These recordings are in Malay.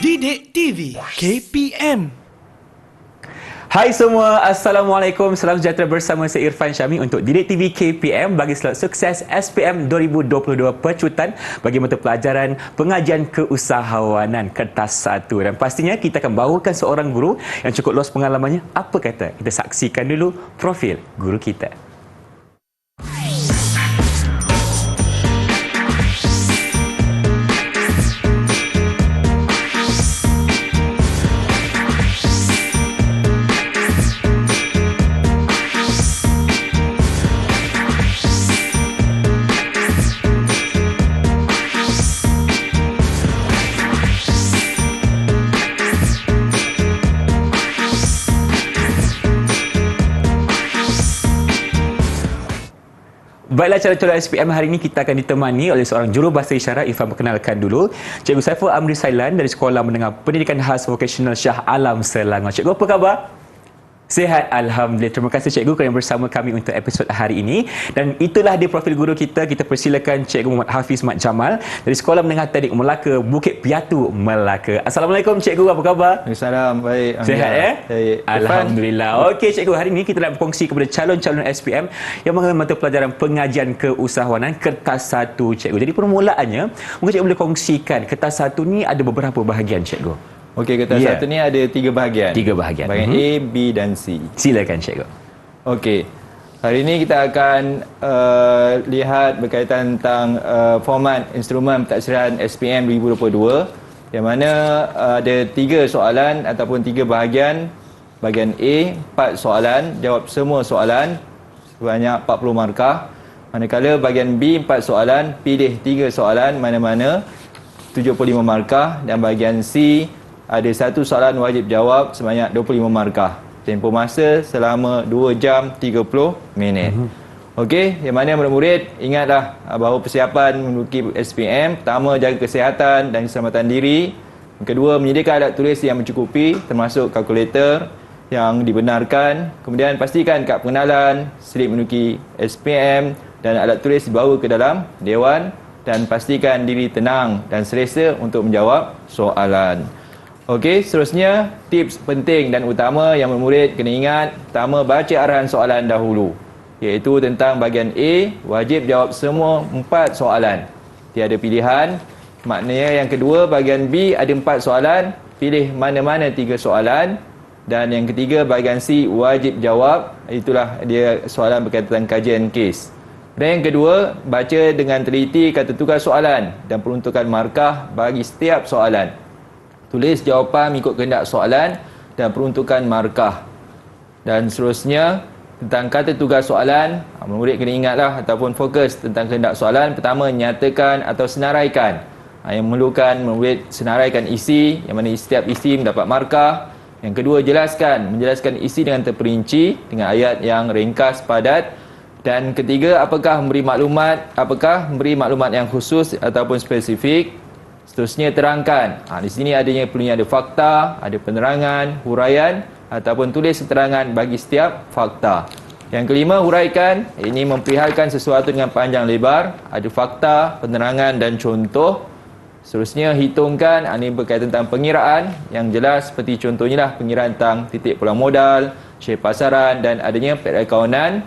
Didik TV KPM. Hai semua, Assalamualaikum. Salam sejahtera bersama saya Irfan Syami untuk Didik TV KPM bagi slot sukses SPM 2022 Pecutan bagi mata pelajaran Pengajian Keusahawanan Kertas 1. Dan pastinya kita akan bawakan seorang guru yang cukup luas pengalamannya. Apa kata? Kita saksikan dulu profil guru kita. Baiklah, calon-calon SPM hari ini kita akan ditemani oleh seorang jurubahasa isyarat. Irfan perkenalkan dulu. Cikgu Saiful Amri Sailan dari Sekolah Menengah Pendidikan Khas Vocational Shah Alam Selangor. Cikgu, apa khabar? Sihat, Alhamdulillah. Terima kasih Cikgu kerana bersama kami untuk episod hari ini. Dan itulah dia profil guru kita. Kita persilakan Cikgu Muhammad Hafiz Mat Jamal dari Sekolah Menengah Teknik Melaka, Bukit Piatu, Melaka. Assalamualaikum Cikgu, apa khabar? Waalaikumsalam, baik. Sihat Baik. Alhamdulillah. Okey Cikgu, hari ini kita nak berkongsi kepada calon-calon SPM yang mengambil mata pelajaran Pengajian Keusahawanan Kertas 1 Cikgu. Jadi permulaannya, mungkin Cikgu boleh kongsikan Kertas 1 ni ada beberapa bahagian Cikgu. Okey, kertas satu ni ada 3 bahagian. 3 bahagian. Bahagian A, B dan C. Silakan Cikgu. Okey. Hari ini kita akan lihat berkaitan tentang format instrumen pentaksiraan SPM 2022 yang mana ada 3 soalan ataupun 3 bahagian. Bahagian A, 4 soalan, jawab semua soalan sebanyak 40 markah. Manakala bahagian B, 4 soalan, pilih 3 soalan mana-mana 75 markah, dan bahagian C ada 1 soalan wajib jawab sebanyak 25 markah. Tempoh masa selama 2 jam 30 minit. Okey, yang mana murid-murid ingatlah bahawa persiapan menuju SPM, pertama jaga kesihatan dan keselamatan diri. Yang kedua, menyediakan alat tulis yang mencukupi termasuk kalkulator yang dibenarkan. Kemudian pastikan kad pengenalan, slip menuju SPM dan alat tulis dibawa ke dalam dewan, dan pastikan diri tenang dan selesa untuk menjawab soalan. Okey, seterusnya tips penting dan utama yang murid kena ingat. Pertama, baca arahan soalan dahulu, iaitu tentang bahagian A, wajib jawab semua 4 soalan, tiada pilihan. Maknanya yang kedua, bahagian B ada 4 soalan, pilih mana-mana 3 soalan. Dan yang ketiga, bahagian C wajib jawab, itulah dia soalan berkaitan kajian kes. Dan yang kedua, baca dengan teliti kata tugas soalan dan peruntukan markah bagi setiap soalan. Tulis jawapan mengikut kehendak soalan dan peruntukan markah. Dan seterusnya, tentang kata tugas soalan, murid kena ingatlah ataupun fokus tentang kehendak soalan. Pertama, nyatakan atau senaraikan. Yang memerlukan murid senaraikan isi, yang mana setiap isi mendapat markah. Yang kedua, menjelaskan isi dengan terperinci dengan ayat yang ringkas, padat. Dan ketiga, apakah memberi maklumat yang khusus ataupun spesifik. Seterusnya, terangkan. Di sini perlunya ada fakta, ada penerangan, huraian ataupun tulis keterangan bagi setiap fakta. Yang kelima, huraikan. Ini memperihalkan sesuatu dengan panjang lebar, ada fakta, penerangan dan contoh. Seterusnya, hitungkan. Ini berkaitan tentang pengiraan yang jelas, seperti contohnya lah pengiraan tentang titik pulang modal, share pasaran dan adanya perakaunan.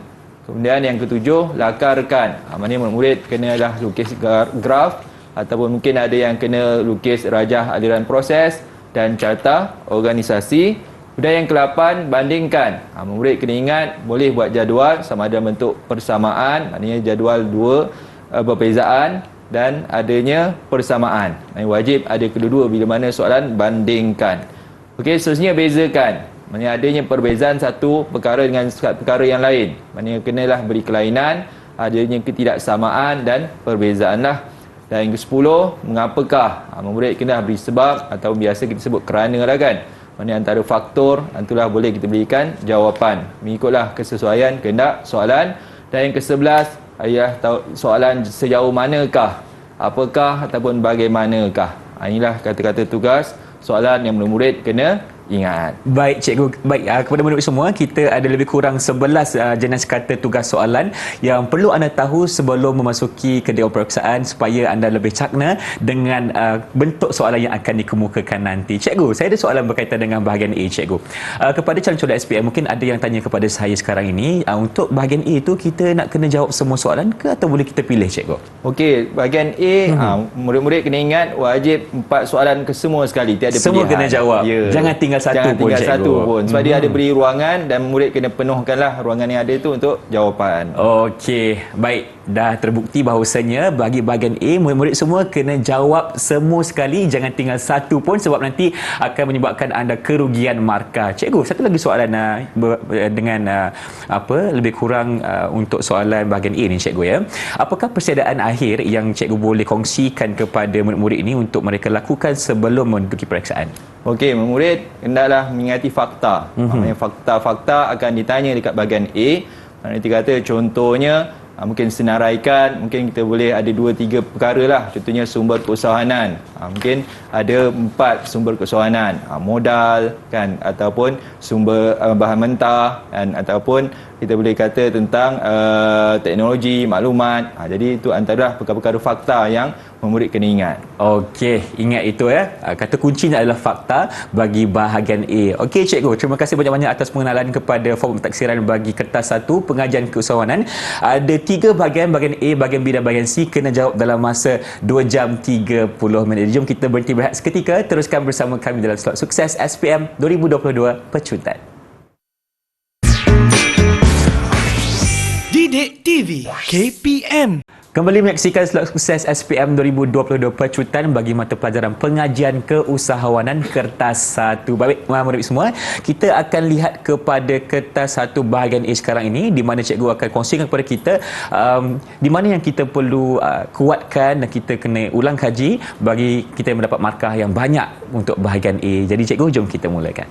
Kemudian yang ketujuh, lakarkan. Maknanya murid kenalah lukis graf, ataupun mungkin ada yang kena lukis rajah aliran proses dan carta organisasi. Kemudian yang ke-8, bandingkan. Murid kena ingat, boleh buat jadual sama ada bentuk persamaan, maknanya jadual 2 perbezaan dan adanya persamaan. Wajib ada kedua-dua bila mana soalan bandingkan. Okey, seterusnya bezakan. Maknanya adanya perbezaan satu perkara dengan perkara yang lain. Maknanya kenalah beri kelainan, adanya ketidaksamaan dan perbezaan lah. Dan yang ke-10, mengapakah? Murid kena beri sebab atau biasa kita sebut kerana lah kan. Maksudnya antara faktor, itulah boleh kita berikan jawapan mengikutlah kesesuaian kehendak soalan. Dan yang ke-11 ialah soalan sejauh manakah, apakah ataupun bagaimanakah. Inilah kata-kata tugas soalan yang murid kena ingat. Baik cikgu, baik kepada murid semua, kita ada lebih kurang 11 jenis kata tugas soalan yang perlu anda tahu sebelum memasuki ke dewan peperiksaan supaya anda lebih cakna dengan bentuk soalan yang akan dikemukakan nanti. Cikgu, saya ada soalan berkaitan dengan bahagian A cikgu. Kepada calon-calon SPM, mungkin ada yang tanya kepada saya sekarang ini, untuk bahagian A itu kita nak kena jawab semua soalan ke atau boleh kita pilih cikgu? Okey, bahagian A, murid-murid kena ingat wajib 4 soalan ke semua sekali, tiada Semua pilihan. kena jawab. Jangan tinggal satu Jangan pun, tinggal cikgu. satu pun. Sebab dia ada beri ruangan dan murid kena penuhkanlah ruangan yang ada itu untuk jawapan. Okey, baik. Dah terbukti bahawasanya bagi bahagian A, murid-murid semua kena jawab semua sekali, jangan tinggal satu pun sebab nanti akan menyebabkan anda kerugian markah. Cikgu, satu lagi soalan dengan lebih kurang untuk soalan bahagian A ni cikgu ya. Apakah persediaan akhir yang cikgu boleh kongsikan kepada murid-murid ini untuk mereka lakukan sebelum menduduki peperiksaan? Okey, murid hendaklah mengingati fakta. Maknanya fakta-fakta akan ditanya dekat bahagian A. Nanti kata contohnya mungkin senaraikan, mungkin kita boleh ada 2-3 perkara lah. Contohnya sumber keusahawanan, mungkin ada 4 sumber keusahawanan, modal kan, ataupun sumber bahan mentah kan, ataupun kita boleh kata tentang teknologi, maklumat. Jadi itu antara perkara-perkara fakta yang murid kena ingat. Okey, ingat itu ya. Kata kuncinya adalah fakta bagi bahagian A. Okey cikgu, terima kasih banyak-banyak atas pengenalan kepada form pentaksiran bagi kertas 1 pengajian keusahawanan. Ada 3 bahagian A, bahagian B dan bahagian C, kena jawab dalam masa 2 jam 30 minit. Jom kita berhenti berehat seketika, teruskan bersama kami dalam slot sukses SPM 2022 Pecuntan. Didik TV KPM. Kembali menyaksikan slot sukses SPM 2022 Pecuntan bagi mata pelajaran pengajian keusahawanan kertas 1. Baik, murid semua, kita akan lihat kepada kertas 1 bahagian A sekarang ini, di mana cikgu akan kongsikan kepada kita di mana yang kita perlu kuatkan dan kita kena ulang kaji bagi kita mendapat markah yang banyak untuk bahagian A. Jadi cikgu, jom kita mulakan.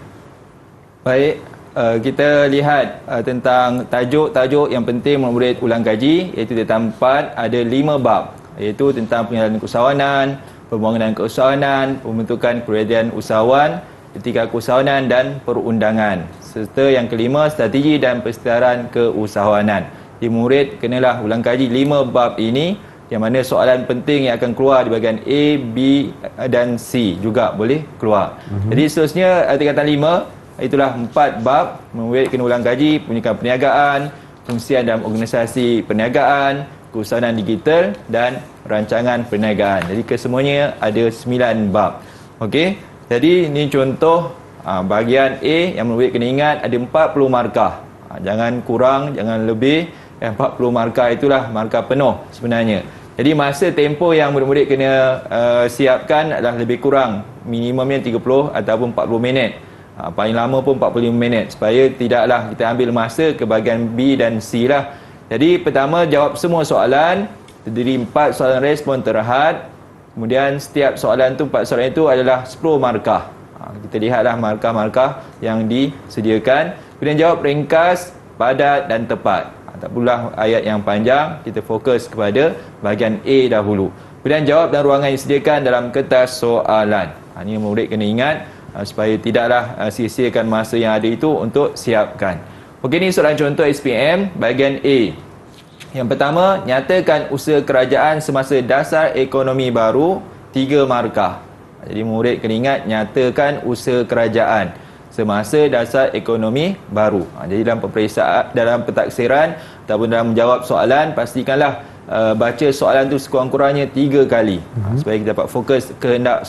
Baik, kita lihat tentang tajuk-tajuk yang penting murid ulang kaji, iaitu tentang 4, ada 5 bab, iaitu tentang penyelenggaraan keusahawanan, pembangunan keusahawanan, pembentukan peradilan usahawan, etika keusahawanan dan perundangan, serta yang kelima strategi dan persekitaran keusahawanan. Jadi murid kenalah ulang kaji 5 bab ini, yang mana soalan penting yang akan keluar di bahagian A, B dan C juga boleh keluar. Jadi seterusnya tingkatan 5, itulah 4 bab. Murid kena ulang kaji pendidikan perniagaan, fungsian dalam organisasi perniagaan, keusahawanan digital dan rancangan perniagaan. Jadi kesemuanya ada 9 bab. Okey, jadi ini contoh bahagian A yang murid kena ingat ada 40 markah. Jangan kurang, jangan lebih. 40 markah itulah markah penuh sebenarnya. Jadi masa tempoh yang murid-murid kena siapkan adalah lebih kurang minimumnya 30 ataupun 40 minit. Paling lama pun 45 minit, supaya tidaklah kita ambil masa ke bahagian B dan C lah. Jadi pertama, jawab semua soalan, terdiri 4 soalan respon terhad. Kemudian setiap soalan tu, 4 soalan itu adalah 10 markah. Kita lihatlah markah-markah yang disediakan. Kemudian jawab ringkas, padat dan tepat. Tak perlulah ayat yang panjang, kita fokus kepada bahagian A dahulu. Kemudian jawab dalam ruangan yang disediakan dalam kertas soalan. Ini murid kena ingat supaya tidaklah sia-siakan masa yang ada itu untuk siapkan. Okey, ini soalan contoh SPM bahagian A. Yang pertama, nyatakan usaha kerajaan semasa dasar ekonomi baru, 3 markah. Jadi murid kena ingat nyatakan usaha kerajaan semasa dasar ekonomi baru. Jadi dalam peperiksaan, dalam pentaksiran ataupun dalam menjawab soalan, pastikanlah baca soalan tu sekurang-kurangnya 3 kali supaya kita dapat fokus kehendak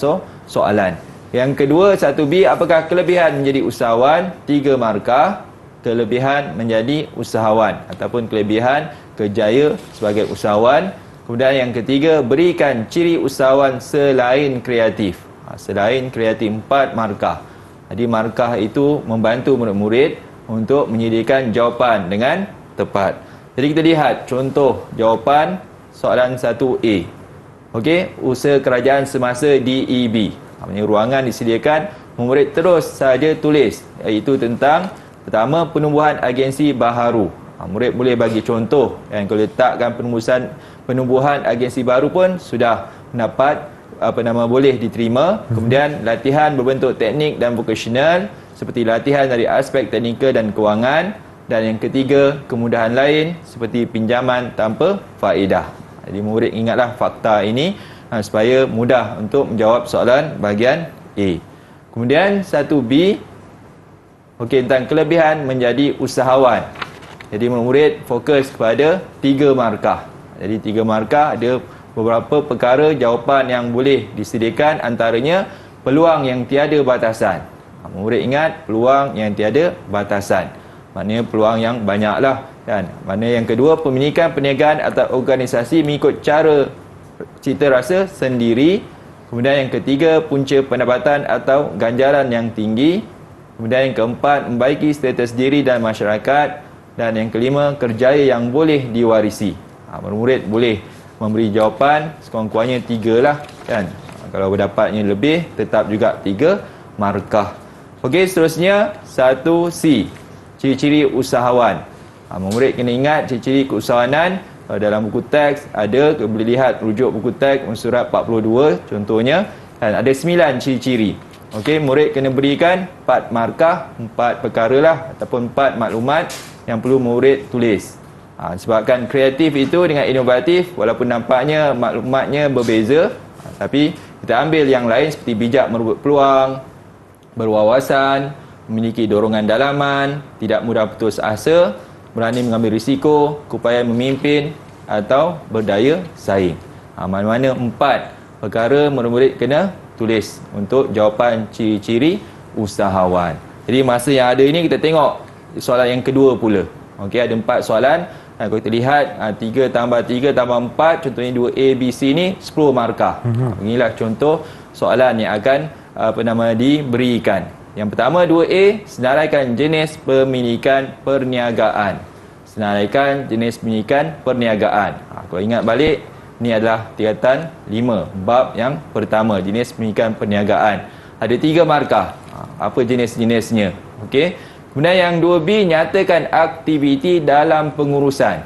soalan. Yang kedua, 1B, apakah kelebihan menjadi usahawan? 3 markah. Kelebihan menjadi usahawan ataupun kelebihan kerjaya sebagai usahawan. Kemudian yang ketiga, berikan ciri usahawan selain kreatif. Selain kreatif, 4 markah. Jadi markah itu membantu murid-murid untuk menyediakan jawapan dengan tepat. Jadi kita lihat contoh jawapan soalan 1A. Okey, usaha kerajaan semasa DEB. Ruangan disediakan, murid terus saja tulis, iaitu tentang pertama, penumbuhan agensi baharu. Murid boleh bagi contoh, dan kalau letakkan penumbuhan agensi baru pun sudah mendapat boleh diterima. Kemudian latihan berbentuk teknik dan vokasional seperti latihan dari aspek teknikal dan kewangan. Dan yang ketiga, kemudahan lain seperti pinjaman tanpa faedah. Jadi murid ingatlah fakta ini supaya mudah untuk menjawab soalan bahagian A. Kemudian 1B, tentang kelebihan menjadi usahawan. Jadi murid fokus kepada 3 markah. Jadi 3 markah ada beberapa perkara jawapan yang boleh disediakan, antaranya peluang yang tiada batasan. Murid ingat peluang yang tiada batasan. Maknanya peluang yang banyaklah kan. Mana yang kedua, pemilikan perniagaan atau organisasi mengikut cara cita rasa sendiri. Kemudian yang ketiga, punca pendapatan atau ganjaran yang tinggi. Kemudian yang keempat, membaiki status diri dan masyarakat. Dan yang kelima, kerjaya yang boleh diwarisi. Murid boleh memberi jawapan sekurang-kurangnya 3 lah kan. Kalau berdapatnya lebih, tetap juga 3 markah. Okey, seterusnya 1C, ciri-ciri usahawan. Murid kena ingat ciri-ciri keusahawanan. Dalam buku teks ada, boleh lihat rujuk buku teks surat 42 contohnya, dan ada 9 ciri-ciri. Okey, murid kena berikan 4 markah, 4 perkara lah ataupun 4 maklumat yang perlu murid tulis. Sebabkan kreatif itu dengan inovatif, walaupun nampaknya maklumatnya berbeza, tapi kita ambil yang lain seperti bijak merebut peluang, berwawasan, memiliki dorongan dalaman, tidak mudah putus asa, berani mengambil risiko, keupayaan memimpin atau berdaya saing. Mana-mana 4 perkara murid-murid kena tulis untuk jawapan ciri-ciri usahawan. Jadi masa yang ada ini kita tengok soalan yang kedua pula. Okey, ada 4 soalan. Kalau kita lihat 3 tambah 3 tambah 4, contohnya 2A, B, C ni 10 markah. Inilah contoh soalan yang akan diberikan. Yang pertama 2A, senaraikan jenis pemilikan perniagaan. Senaraikan jenis pemilikan perniagaan. Kalau ingat balik, ni adalah tingkatan 5, bab yang pertama, jenis pemilikan perniagaan. Ada 3 markah. Apa jenis-jenisnya? Okey. Kemudian yang 2B, nyatakan aktiviti dalam pengurusan.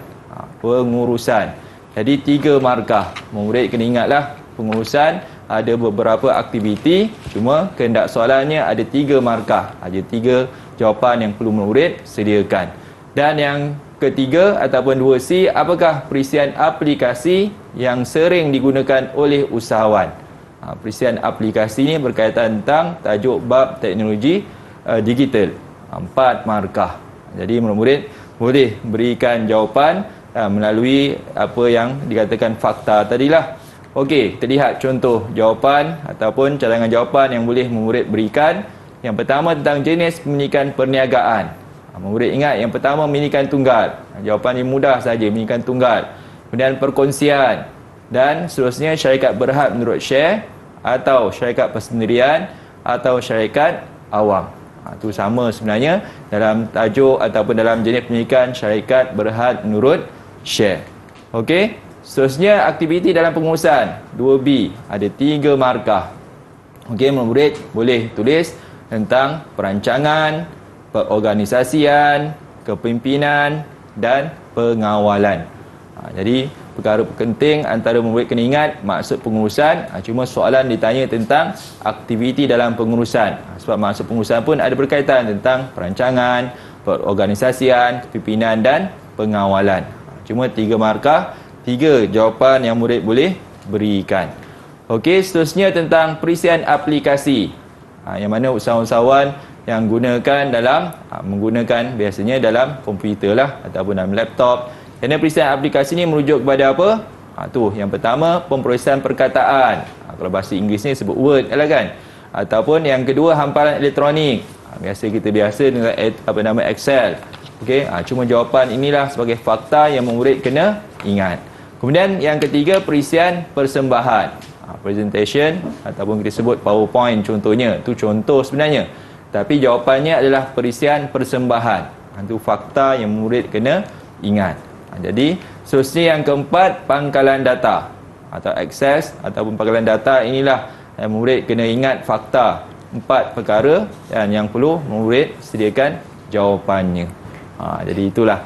Pengurusan. Jadi 3 markah. Murid kena ingatlah pengurusan ada beberapa aktiviti, cuma kehendak soalannya ada 3 markah. Ada 3 jawapan yang perlu murid sediakan. Dan yang ketiga ataupun 2C, apakah perisian aplikasi yang sering digunakan oleh usahawan? Perisian aplikasi ini berkaitan tentang tajuk bab teknologi digital. 4 markah. Jadi murid-murid boleh berikan jawapan melalui apa yang dikatakan fakta tadilah. Okey, kita lihat contoh jawapan ataupun cadangan jawapan yang boleh murid berikan. Yang pertama tentang jenis pemilikan perniagaan. Murid ingat yang pertama pemilikan tunggal. Jawapan ini mudah saja, pemilikan tunggal. Kemudian perkongsian dan seterusnya syarikat berhad menurut share atau syarikat persendirian atau syarikat awam. Itu sama sebenarnya dalam tajuk ataupun dalam jenis pemilikan syarikat berhad menurut share. Okey, seterusnya aktiviti dalam pengurusan 2B, ada 3 markah. Okey, murid boleh tulis tentang perancangan, perorganisasian, kepimpinan dan pengawalan. Jadi perkara penting antara murid kena ingat maksud pengurusan. Cuma soalan ditanya tentang aktiviti dalam pengurusan. Sebab maksud pengurusan pun ada berkaitan tentang perancangan, perorganisasian, kepimpinan dan pengawalan. Cuma 3 markah, 3 jawapan yang murid boleh berikan. Okey, seterusnya tentang perisian aplikasi. Yang mana usahawan-usahawan yang gunakan dalam menggunakan biasanya dalam komputer lah ataupun dalam laptop. Kerana perisian aplikasi ini merujuk kepada apa? Yang pertama pemprosesan perkataan. Kalau bahasa Inggerisnya sebut Word lah kan. Ataupun yang kedua hamparan elektronik. Biasa kita dengan Excel. Okey, cuma jawapan inilah sebagai fakta yang murid kena ingat. Kemudian yang ketiga perisian persembahan. Presentation ataupun kita sebut PowerPoint contohnya. Itu contoh sebenarnya. Tapi jawapannya adalah perisian persembahan. Itu fakta yang murid kena ingat. Jadi seterusnya yang keempat pangkalan data atau akses ataupun pangkalan data. Inilah yang murid kena ingat fakta 4 perkara dan yang perlu murid sediakan jawapannya. Jadi itulah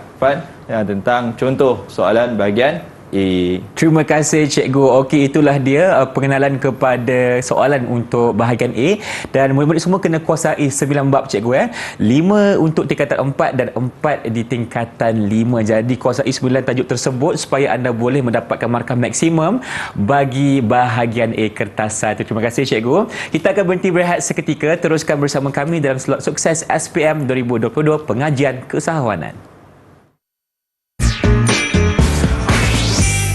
tentang contoh soalan bahagian A. Terima kasih Cikgu. Okey, itulah dia pengenalan kepada soalan untuk bahagian A, dan murid-murid semua kena kuasai 9 bab Cikgu 5 untuk tingkatan 4 dan 4 di tingkatan 5. Jadi kuasai 9 tajuk tersebut supaya anda boleh mendapatkan markah maksimum bagi bahagian A kertas 1. Terima kasih Cikgu. Kita akan berhenti berehat seketika. Teruskan bersama kami dalam slot sukses SPM 2022 pengajian keusahawanan.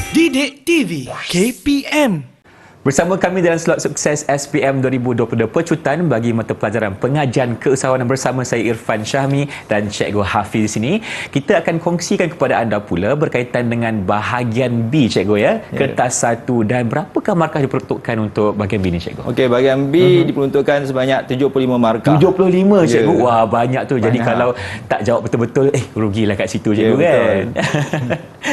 Didik TV KPM. Bersama kami dalam slot sukses SPM 2022 pecutan bagi mata pelajaran pengajian keusahawanan bersama saya Irfan Syahmi dan Cikgu Hafiz di sini. Kita akan kongsikan kepada anda pula berkaitan dengan bahagian B Cikgu kertas 1, dan berapakah markah diperuntukkan untuk bahagian B ni Cikgu? Okey, bahagian B diperuntukkan sebanyak 75 markah. 75 Cikgu. Ya. Wah, banyak tu. Jadi kalau tak jawab betul-betul rugilah kat situ Cikgu kan.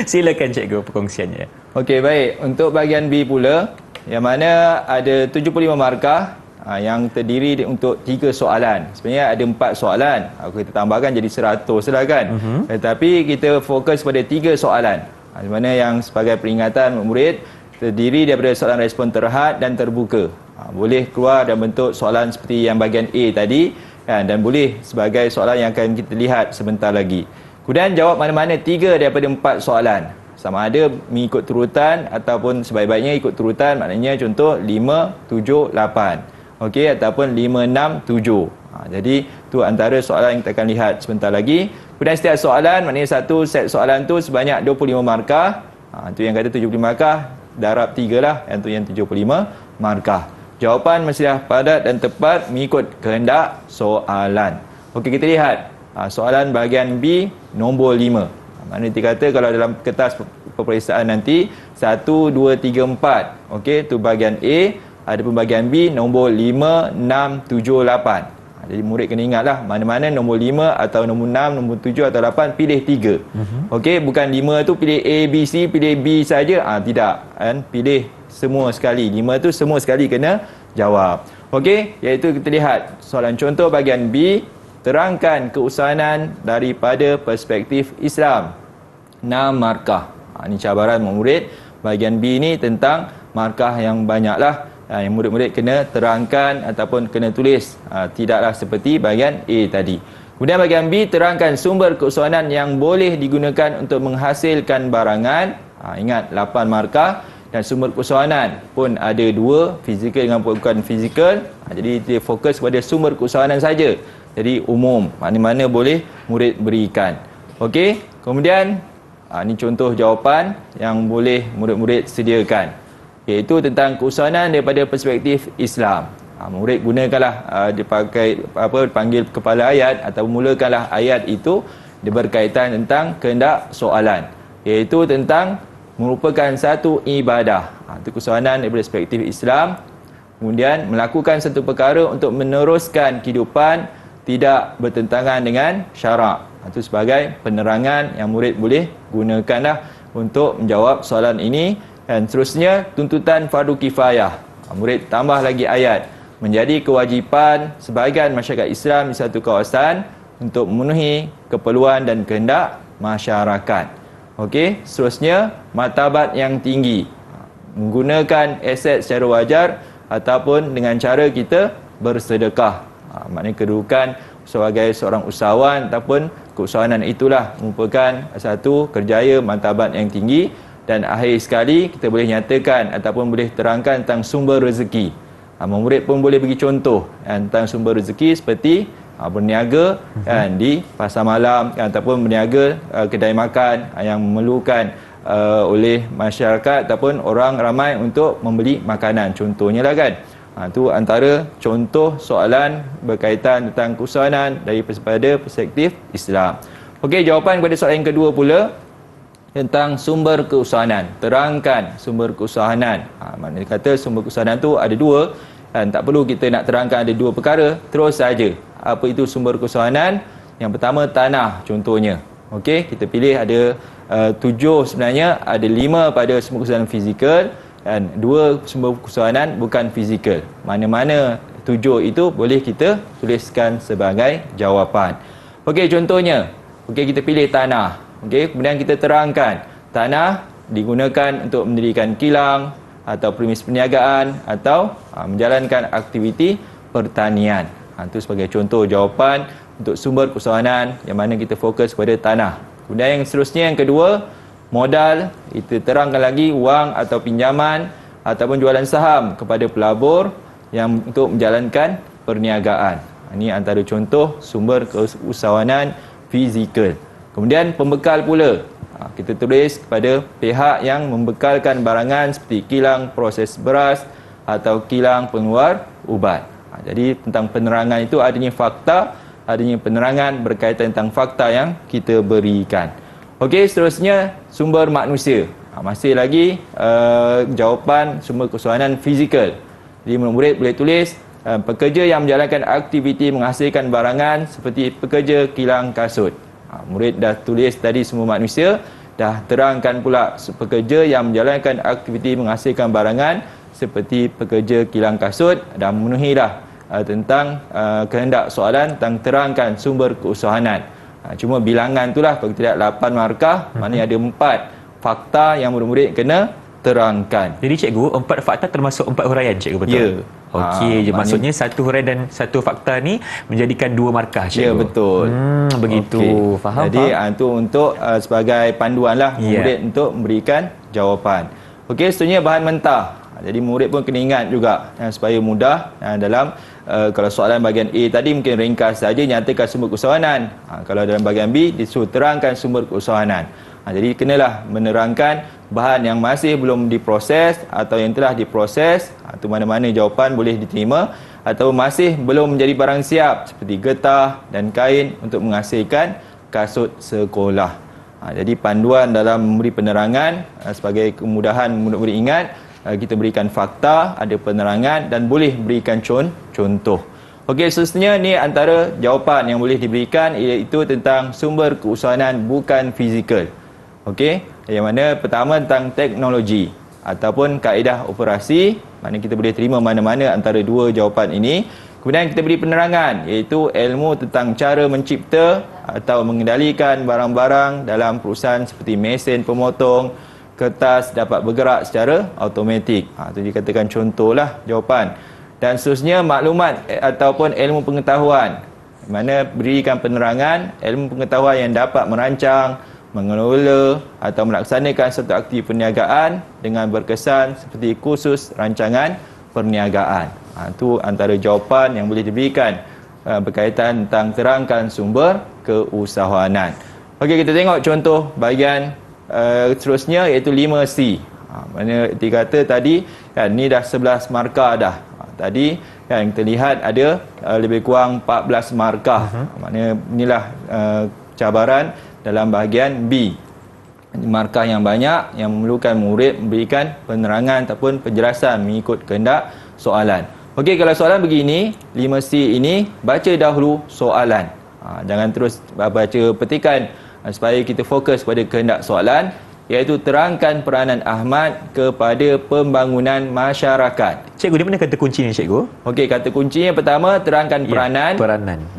Silakan Cikgu perkongsiannya. Okey, baik. Untuk bahagian B pula, yang mana ada 75 markah yang terdiri untuk 3 soalan. Sebenarnya ada 4 soalan. Kita tambahkan jadi 100 lah kan. Tetapi kita fokus pada 3 soalan. Di mana yang sebagai peringatan murid terdiri daripada soalan respon terhad dan terbuka. Boleh keluar dalam bentuk soalan seperti yang bahagian A tadi, dan boleh sebagai soalan yang akan kita lihat sebentar lagi. Kemudian jawab mana-mana 3 daripada 4 soalan. Sama ada mengikut turutan ataupun sebaik-baiknya ikut turutan, maknanya contoh 5, 7, 8. Okey, ataupun 5, 6, 7. Jadi tu antara soalan yang kita akan lihat sebentar lagi. Kemudian setiap soalan, maknanya satu set soalan tu sebanyak 25 markah. Tu yang kata 75 markah, darab 3 lah, yang tu yang 75 markah. Jawapan mestilah padat dan tepat mengikut kehendak soalan. Okey, kita lihat soalan bahagian B nombor 5. Maknanya dikata kalau dalam kertas peperiksaan nanti 1, 2, 3, 4. Okey, tu bahagian A. Ada pun bahagian B nombor 5, 6, 7, 8. Jadi murid kena ingatlah mana-mana nombor 5 atau nombor 6, nombor 7 atau 8 pilih 3. Okey, bukan 5 tu pilih A, B, C, pilih B saja. Tidak, kan? Pilih semua sekali. 5 tu semua sekali kena jawab. Okey, iaitu kita lihat soalan contoh bahagian B. Terangkan keusahanan daripada perspektif Islam. 6 markah. Ini cabaran murid. Bahagian B ni tentang markah yang banyaklah. Yang murid-murid kena terangkan ataupun kena tulis. Tidaklah seperti bahagian A tadi. Kemudian bahagian B, terangkan sumber keusahanan yang boleh digunakan untuk menghasilkan barangan. Ingat 8 markah. Dan sumber keusahanan pun ada 2, fizikal dengan bukan fizikal. Jadi dia fokus pada sumber keusahanan saja. Jadi umum, mana-mana boleh murid berikan. Okey, kemudian ini contoh jawapan yang boleh murid-murid sediakan, iaitu tentang keusahanan daripada perspektif Islam. Murid gunakanlah dipanggil kepala ayat atau mulakanlah ayat itu berkaitan tentang kehendak soalan, iaitu tentang merupakan satu ibadah. Itu keusahanan daripada perspektif Islam. Kemudian melakukan satu perkara untuk meneruskan kehidupan tidak bertentangan dengan syarak. Itu sebagai penerangan yang murid boleh gunakanlah untuk menjawab soalan ini. Dan seterusnya, tuntutan fardu kifayah. Murid tambah lagi ayat. Menjadi kewajipan sebahagian masyarakat Islam di satu kawasan untuk memenuhi keperluan dan kehendak masyarakat. Okey, seterusnya, martabat yang tinggi. Menggunakan aset secara wajar ataupun dengan cara kita bersedekah. Maknanya kedudukan sebagai seorang usahawan ataupun keusahanan itulah merupakan satu kerjaya martabat yang tinggi. Dan akhir sekali kita boleh nyatakan ataupun boleh terangkan tentang sumber rezeki. Murid pun boleh bagi contoh tentang sumber rezeki seperti berniaga di pasar malam ataupun berniaga kedai makan yang memerlukan oleh masyarakat ataupun orang ramai untuk membeli makanan, contohnya lah kan. Itu antara contoh soalan berkaitan tentang keusahanan daripada perspektif Islam. Okey, jawapan kepada soalan yang kedua pula tentang sumber keusahanan. Terangkan sumber keusahanan. Maknanya kata sumber keusahanan tu ada 2 dan tak perlu kita nak terangkan ada 2 perkara, terus saja. Apa itu sumber keusahanan? Yang pertama tanah contohnya. Okey, kita pilih ada 7 sebenarnya, ada 5 pada sumber keusahanan fizikal dan 2 sumber keusahanan bukan fizikal. Mana-mana 7 itu boleh kita tuliskan sebagai jawapan. Okey, contohnya, okey kita pilih tanah. Okey, kemudian kita terangkan tanah digunakan untuk mendirikan kilang atau premis perniagaan atau menjalankan aktiviti pertanian. Itu sebagai contoh jawapan untuk sumber keusahawanan yang mana kita fokus kepada tanah. Kemudian yang seterusnya, yang kedua, modal. Itu terangkan lagi wang atau pinjaman ataupun jualan saham kepada pelabur yang untuk menjalankan perniagaan. Ini antara contoh sumber keusahawanan fizikal. Kemudian pembekal pula. Kita tulis kepada pihak yang membekalkan barangan seperti kilang proses beras atau kilang pengeluar ubat. Jadi tentang penerangan itu adanya fakta, adanya penerangan berkaitan tentang fakta yang kita berikan. Okey, seterusnya sumber manusia. Masih lagi jawapan sumber keusahawanan fizikal. Jadi murid boleh tulis pekerja yang menjalankan aktiviti menghasilkan barangan seperti pekerja kilang kasut. Murid dah tulis tadi sumber manusia, dah terangkan pula pekerja yang menjalankan aktiviti menghasilkan barangan seperti pekerja kilang kasut, dah memenuhi dah tentang kehendak soalan tentang terangkan sumber keusahawanan. Cuma bilangan itulah, kalau tidak 8 markah, maknanya ada 4 fakta yang murid-murid kena terangkan. Jadi cikgu, 4 fakta termasuk 4 huraian cikgu, betul? Ya. Okey, maksudnya 1 huraian dan 1 fakta ni menjadikan 2 markah cikgu. Ya, betul. Begitu. Okey. Faham. Jadi itu untuk sebagai panduan lah murid untuk memberikan jawapan. Okey, seterusnya bahan mentah. Jadi murid pun kena ingat juga supaya mudah dalam kalau soalan bahagian A tadi mungkin ringkas saja nyatakan sumber keusahawanan. Kalau dalam bahagian B disuruh terangkan sumber keusahawanan. Jadi kenalah menerangkan bahan yang masih belum diproses atau yang telah diproses, atau mana-mana jawapan boleh diterima, atau masih belum menjadi barang siap seperti getah dan kain untuk menghasilkan kasut sekolah. Jadi panduan dalam memberi penerangan sebagai kemudahan murid-murid ingat, kita berikan fakta, ada penerangan dan boleh berikan contoh. Okey, seterusnya ni antara jawapan yang boleh diberikan, iaitu tentang sumber keusahawanan bukan fizikal. Okey, yang mana pertama tentang teknologi ataupun kaedah operasi, mana kita boleh terima mana-mana antara dua jawapan ini. Kemudian kita beri penerangan, iaitu ilmu tentang cara mencipta atau mengendalikan barang-barang dalam perusahaan seperti mesin pemotong, kertas dapat bergerak secara automatik. Itu dikatakan contohlah jawapan. Dan seterusnya maklumat ataupun ilmu pengetahuan, mana berikan penerangan ilmu pengetahuan yang dapat merancang, mengelola atau melaksanakan satu aktiviti perniagaan dengan berkesan seperti kursus rancangan perniagaan. Itu antara jawapan yang boleh diberikan berkaitan tentang terangkan sumber keusahawanan. Okey, kita tengok contoh bahagian seterusnya, iaitu 5C. Mana dikata tadi kan, ni dah 11 markah dah. Tadi kan kita lihat ada lebih kurang 14 markah. Maknanya inilah cabaran dalam bahagian B. Markah yang banyak yang memerlukan murid memberikan penerangan ataupun penjelasan mengikut kehendak soalan. Okey, kalau soalan begini, 5C ini baca dahulu soalan. Jangan terus baca petikan, supaya kita fokus pada kehendak soalan, iaitu terangkan peranan Ahmad kepada pembangunan masyarakat. Cikgu, di mana kata kuncinya cikgu? Okey, kata kuncinya pertama terangkan peranan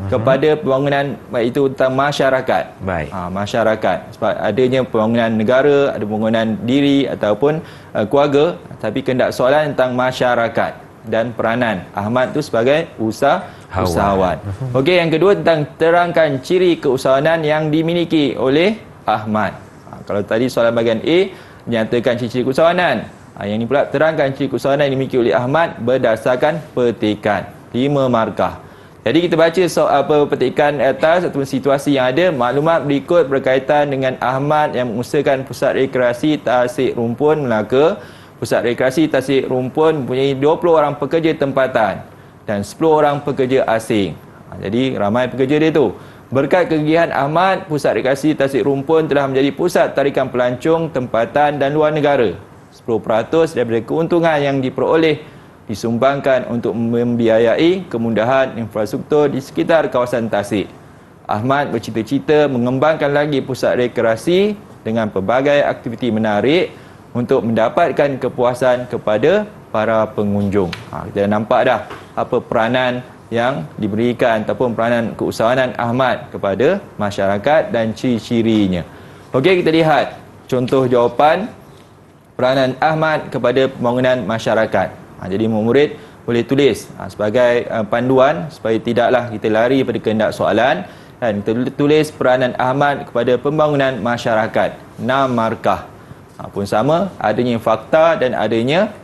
kepada pembangunan, iaitu tentang masyarakat. Baik. Masyarakat. Sebab adanya pembangunan negara, ada pembangunan diri ataupun keluarga, tapi kehendak soalan tentang masyarakat dan peranan Ahmad itu sebagai usahawan. Okey, yang kedua tentang terangkan ciri keusahawanan yang dimiliki oleh Ahmad. Kalau tadi soalan bahagian A menyatakan ciri-ciri keusahawanan, yang ini pula terangkan ciri keusahawanan yang dimiliki oleh Ahmad berdasarkan petikan. 5 markah. Jadi kita baca petikan atas ataupun situasi yang ada. Maklumat berikut berkaitan dengan Ahmad yang mengusahakan pusat rekreasi Tasik Rumpun Melaka. Pusat rekreasi Tasik Rumpun mempunyai 20 orang pekerja tempatan dan 10 orang pekerja asing. Jadi ramai pekerja dia tu. Berkat kegigihan Ahmad, pusat rekreasi Tasik Rumpun telah menjadi pusat tarikan pelancong tempatan dan luar negara. 10% daripada keuntungan yang diperoleh disumbangkan untuk membiayai kemudahan infrastruktur di sekitar kawasan Tasik. Ahmad bercita-cita mengembangkan lagi pusat rekreasi dengan pelbagai aktiviti menarik untuk mendapatkan kepuasan kepada para pengunjung. Kita dah nampak dah apa peranan yang diberikan ataupun peranan keusahawanan Ahmad kepada masyarakat dan ciri-cirinya. Okey, kita lihat contoh jawapan peranan Ahmad kepada pembangunan masyarakat. Jadi murid boleh tulis sebagai panduan supaya tidaklah kita lari pada kehendak soalan, dan kita tulis peranan Ahmad kepada pembangunan masyarakat 6 markah. Pun sama, adanya fakta dan adanya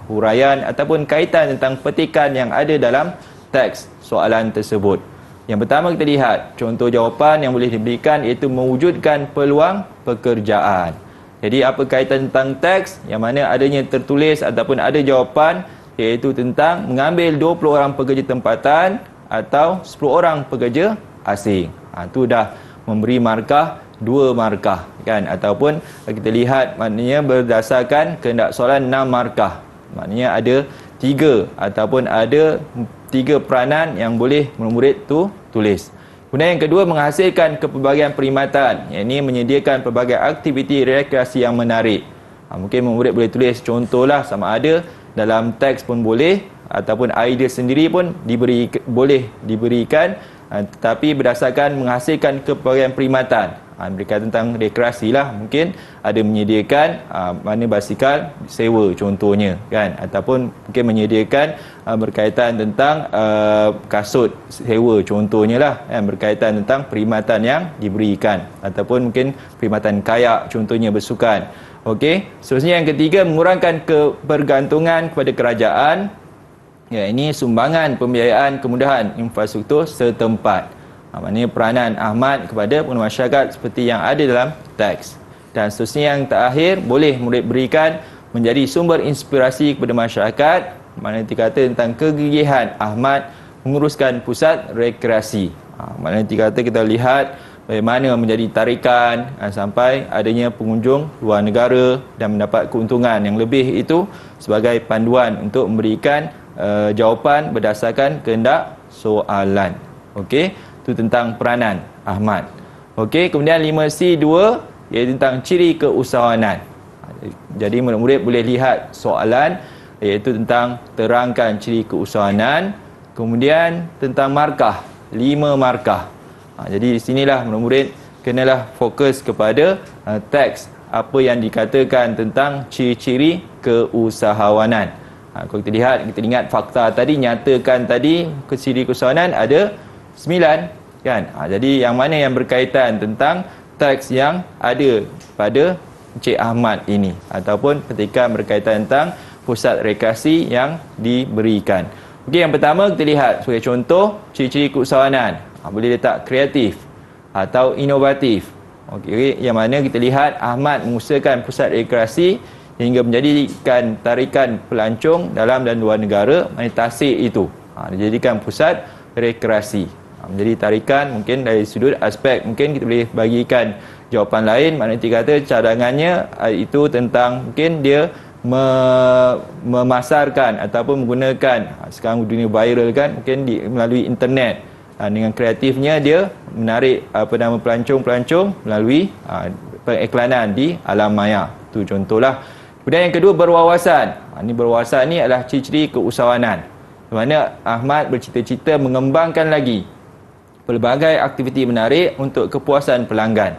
huraian ataupun kaitan tentang petikan yang ada dalam teks soalan tersebut. Yang pertama kita lihat contoh jawapan yang boleh diberikan, iaitu mewujudkan peluang pekerjaan. Jadi apa kaitan tentang teks yang mana adanya tertulis ataupun ada jawapan, iaitu tentang mengambil 20 orang pekerja tempatan atau 10 orang pekerja asing. Itu dah memberi markah 2 markah kan, ataupun kita lihat maknanya berdasarkan kehendak soalan 6 markah. Maknanya ada 3 ataupun ada 3 peranan yang boleh murid tu tulis. Kemudian yang kedua, menghasilkan kepelbagaian perkhidmatan, yang ini menyediakan pelbagai aktiviti rekreasi yang menarik. Mungkin murid boleh tulis contohlah, sama ada dalam teks pun boleh ataupun idea sendiri pun boleh diberikan, tetapi berdasarkan menghasilkan kepelbagaian perkhidmatan. Berkaitan tentang rekreasi lah, mungkin ada menyediakan mana basikal sewa contohnya kan, ataupun mungkin menyediakan berkaitan tentang kasut sewa contohnya lah kan, berkaitan tentang perkhidmatan yang diberikan, ataupun mungkin perkhidmatan kayak contohnya bersukan. Okey, seterusnya yang ketiga, mengurangkan kebergantungan kepada kerajaan. Ya, ini sumbangan pembiayaan kemudahan infrastruktur setempat. Maknanya peranan Ahmad kepada pengguna masyarakat seperti yang ada dalam teks. Dan seterusnya yang terakhir, boleh murid berikan menjadi sumber inspirasi kepada masyarakat. Maknanya dikata tentang kegigihan Ahmad menguruskan pusat rekreasi. Maknanya dikata kita lihat bagaimana menjadi tarikan sampai adanya pengunjung luar negara dan mendapat keuntungan yang lebih, itu sebagai panduan untuk memberikan jawapan berdasarkan kehendak soalan. Okey, itu tentang peranan Ahmad. Okey, kemudian 5C2 iaitu tentang ciri keusahawanan. Jadi murid-murid boleh lihat soalan iaitu tentang terangkan ciri keusahawanan, kemudian tentang markah, 5 markah. Jadi di sinilah murid-murid kenalah fokus kepada teks apa yang dikatakan tentang ciri-ciri keusahawanan. Kalau kita lihat, kita ingat fakta tadi, nyatakan tadi ciri keusahawanan ada 9 kan. Jadi yang mana yang berkaitan tentang teks yang ada pada Encik Ahmad ini, ataupun petikan berkaitan tentang pusat rekreasi yang diberikan. Okey, yang pertama kita lihat sebagai contoh ciri-ciri keusahawanan. Boleh letak kreatif atau inovatif. Okey, yang mana kita lihat Ahmad mengusahakan pusat rekreasi hingga menjadikan tarikan pelancong dalam dan luar negara, Tasik itu dijadikan pusat rekreasi. Menjadi tarikan mungkin dari sudut aspek, mungkin kita boleh bagikan jawapan lain, maknanya dikata cadangannya itu tentang mungkin dia memasarkan ataupun menggunakan, sekarang dunia viral kan, mungkin melalui internet. Dengan kreatifnya dia menarik pelancong-pelancong melalui pengiklanan di alam maya. Itu contohlah. Kemudian yang kedua, berwawasan. Ini berwawasan ni adalah ciri-ciri keusahawanan, di mana Ahmad bercita-cita mengembangkan lagi pelbagai aktiviti menarik untuk kepuasan pelanggan.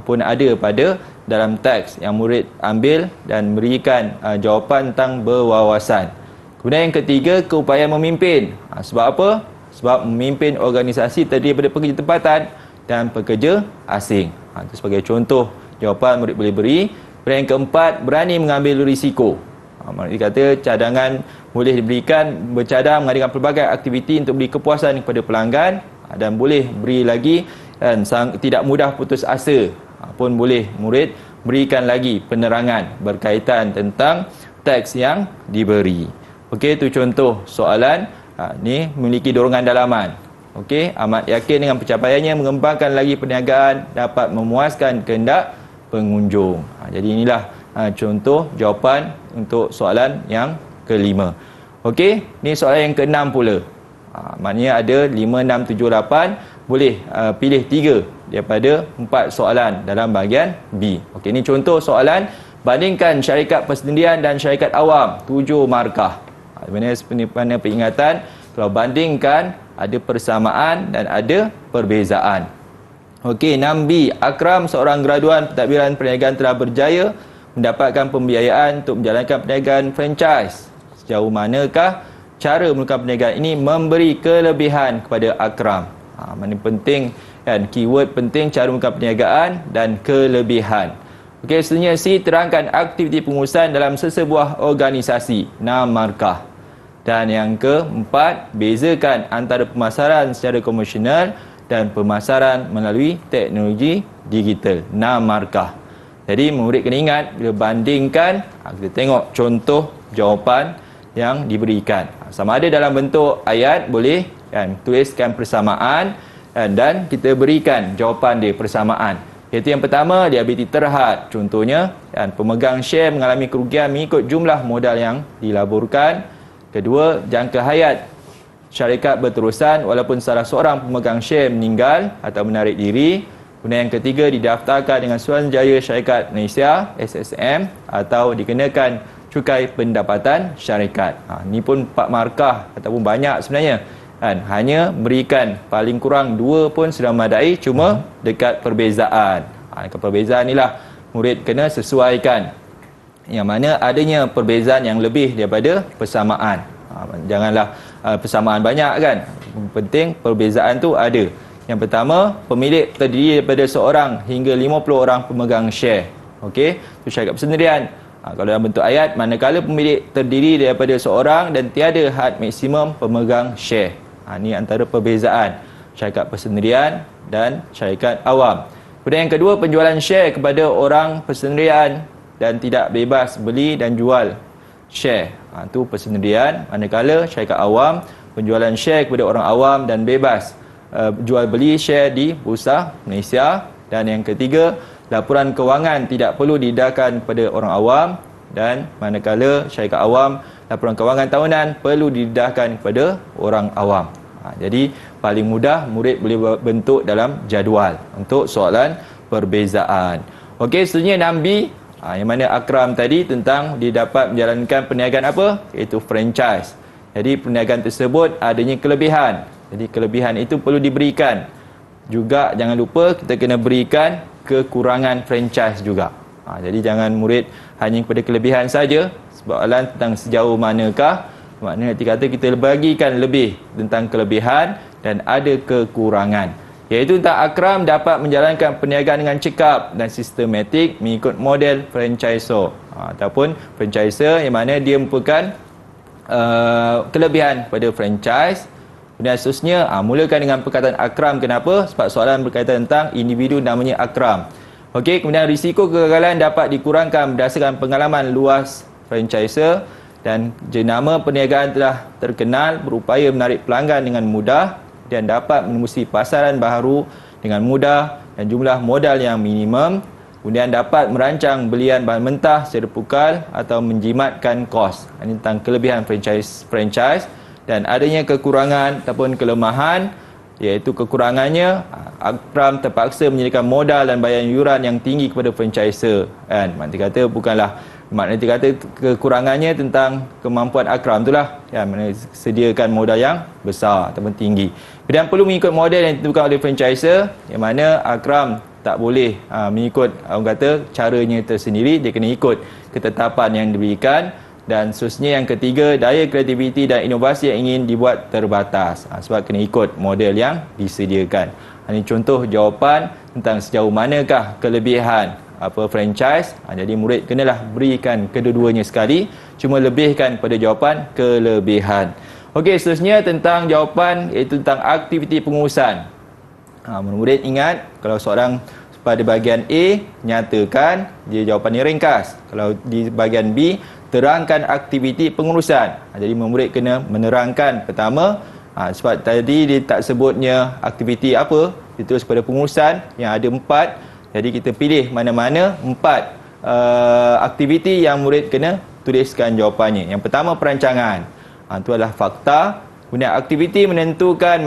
Pun ada pada dalam teks yang murid ambil dan berikan jawapan tentang berwawasan. Kemudian yang ketiga, keupayaan memimpin. Sebab apa? Sebab memimpin organisasi terdiri daripada pekerja tempatan dan pekerja asing. Itu sebagai contoh jawapan murid boleh beri. Kemudian yang keempat, berani mengambil risiko. Maksudnya kata cadangan boleh diberikan, bercadang mengadakan pelbagai aktiviti untuk beri kepuasan kepada pelanggan, dan boleh beri lagi dan tidak mudah putus asa. Pun boleh murid berikan lagi penerangan berkaitan tentang teks yang diberi. Okey, itu contoh soalan. Ni memiliki dorongan dalaman. Okey, Ahmad yakin dengan pencapaiannya mengembangkan lagi perniagaan dapat memuaskan kehendak pengunjung. Jadi inilah contoh jawapan untuk soalan yang kelima. Okey, ni soalan yang keenam pula. Maknanya ada 5, 6, 7, 8. Boleh pilih 3 daripada 4 soalan dalam bahagian B. Okey, ini contoh soalan. Bandingkan syarikat persendirian dan syarikat awam, 7 markah. Mana peringatan, kalau bandingkan ada persamaan dan ada perbezaan. Okey, 6B. Akram, seorang graduan pentadbiran perniagaan telah berjaya mendapatkan pembiayaan untuk menjalankan perniagaan franchise. Sejauh manakah cara melakukan perniagaan ini memberi kelebihan kepada Akram? Mana penting kan, keyword penting cara melakukan perniagaan dan kelebihan. Okey, seterusnya C, terangkan aktiviti pengurusan dalam sesebuah organisasi, 6 markah. Dan yang keempat, bezakan antara pemasaran secara komersial dan pemasaran melalui teknologi digital, 6 markah. Jadi murid kena ingat, bila bandingkan, kita tengok contoh jawapan yang diberikan. Sama ada dalam bentuk ayat, boleh kan, tuliskan persamaan dan kita berikan jawapan dia persamaan. Iaitu yang pertama, liability terhad. Contohnya, kan, pemegang share mengalami kerugian mengikut jumlah modal yang dilaburkan. Kedua, jangka hayat syarikat berterusan walaupun salah seorang pemegang share meninggal atau menarik diri. Kemudian yang ketiga, didaftarkan dengan Suruhanjaya Syarikat Malaysia SSM atau dikenakan cukai pendapatan syarikat. Ini pun 4 markah ataupun banyak sebenarnya. Kan, hanya berikan paling kurang 2 pun sudah memadai, cuma dekat perbezaan. Dekat perbezaan inilah murid kena sesuaikan. Yang mana adanya perbezaan yang lebih daripada persamaan. Janganlah persamaan banyak kan. Penting perbezaan tu ada. Yang pertama, pemilik terdiri daripada seorang hingga 50 orang pemegang share. Okey, itu syarikat persendirian. Kalau dalam bentuk ayat, manakala pemilik terdiri daripada seorang dan tiada had maksimum pemegang share. Ini antara perbezaan syarikat persendirian dan syarikat awam. Kemudian yang kedua, penjualan share kepada orang persendirian dan tidak bebas beli dan jual share. Itu persendirian. Manakala syarikat awam, penjualan share kepada orang awam dan bebas jual beli share di Bursa Malaysia. Dan yang ketiga, laporan kewangan tidak perlu diedarkan kepada orang awam, dan manakala syarikat awam, laporan kewangan tahunan perlu diedarkan kepada orang awam. Jadi paling mudah murid boleh bentuk dalam jadual untuk soalan perbezaan. Okey, seterusnya 6B, yang mana Akram tadi tentang dia dapat menjalankan perniagaan apa? Iaitu franchise. Jadi perniagaan tersebut adanya kelebihan. Jadi kelebihan itu perlu diberikan. Juga jangan lupa kita kena berikan kekurangan franchise juga. Jadi jangan murid hanya kepada kelebihan saja. Soalan tentang sejauh manakah, maknanya nanti kata kita bagikan lebih tentang kelebihan dan ada kekurangan. Iaitu tentang Akram dapat menjalankan perniagaan dengan cekap dan sistematik mengikut model franchisor. Ataupun franchisor yang mana dia merupakan kelebihan pada franchise. Kemudian seterusnya, mulakan dengan perkataan Akram. Kenapa? Sebab soalan berkaitan tentang individu namanya Akram. Okey, kemudian risiko kegagalan dapat dikurangkan berdasarkan pengalaman luas franchisor dan jenama perniagaan telah terkenal, berupaya menarik pelanggan dengan mudah dan dapat menembusi pasaran baharu dengan mudah dan jumlah modal yang minimum. Kemudian dapat merancang belian bahan mentah secara pukal atau menjimatkan kos. Ini tentang kelebihan franchise. Dan adanya kekurangan ataupun kelemahan, iaitu kekurangannya, Akram terpaksa menyediakan modal dan bayar yuran yang tinggi kepada franchisor. Kan? Maknanya kata bukanlah, maknanya kata kekurangannya tentang kemampuan Akram itulah, kan? Sediakan modal yang besar ataupun tinggi. Kemudian perlu mengikut model yang ditentukan oleh franchisor, yang mana Akram tak boleh mengikut, orang kata, caranya tersendiri, dia kena ikut ketetapan yang diberikan. Dan seterusnya yang ketiga, daya kreativiti dan inovasi yang ingin dibuat terbatas, sebab kena ikut model yang disediakan. Ini contoh jawapan tentang sejauh manakah kelebihan franchise. Jadi murid kenalah berikan kedua-duanya sekali, cuma lebihkan pada jawapan kelebihan. Okey, seterusnya tentang jawapan iaitu tentang aktiviti pengurusan. Murid ingat, kalau seorang pada bahagian A, nyatakan, dia jawapannya ringkas. Kalau di bahagian B, terangkan aktiviti pengurusan. Jadi murid kena menerangkan pertama, sebab tadi dia tak sebutnya aktiviti apa, dia terus pada pengurusan yang ada 4. Jadi kita pilih mana-mana 4 aktiviti yang murid kena tuliskan jawapannya. Yang pertama, perancangan. Itu adalah fakta. Kemudian aktiviti menentukan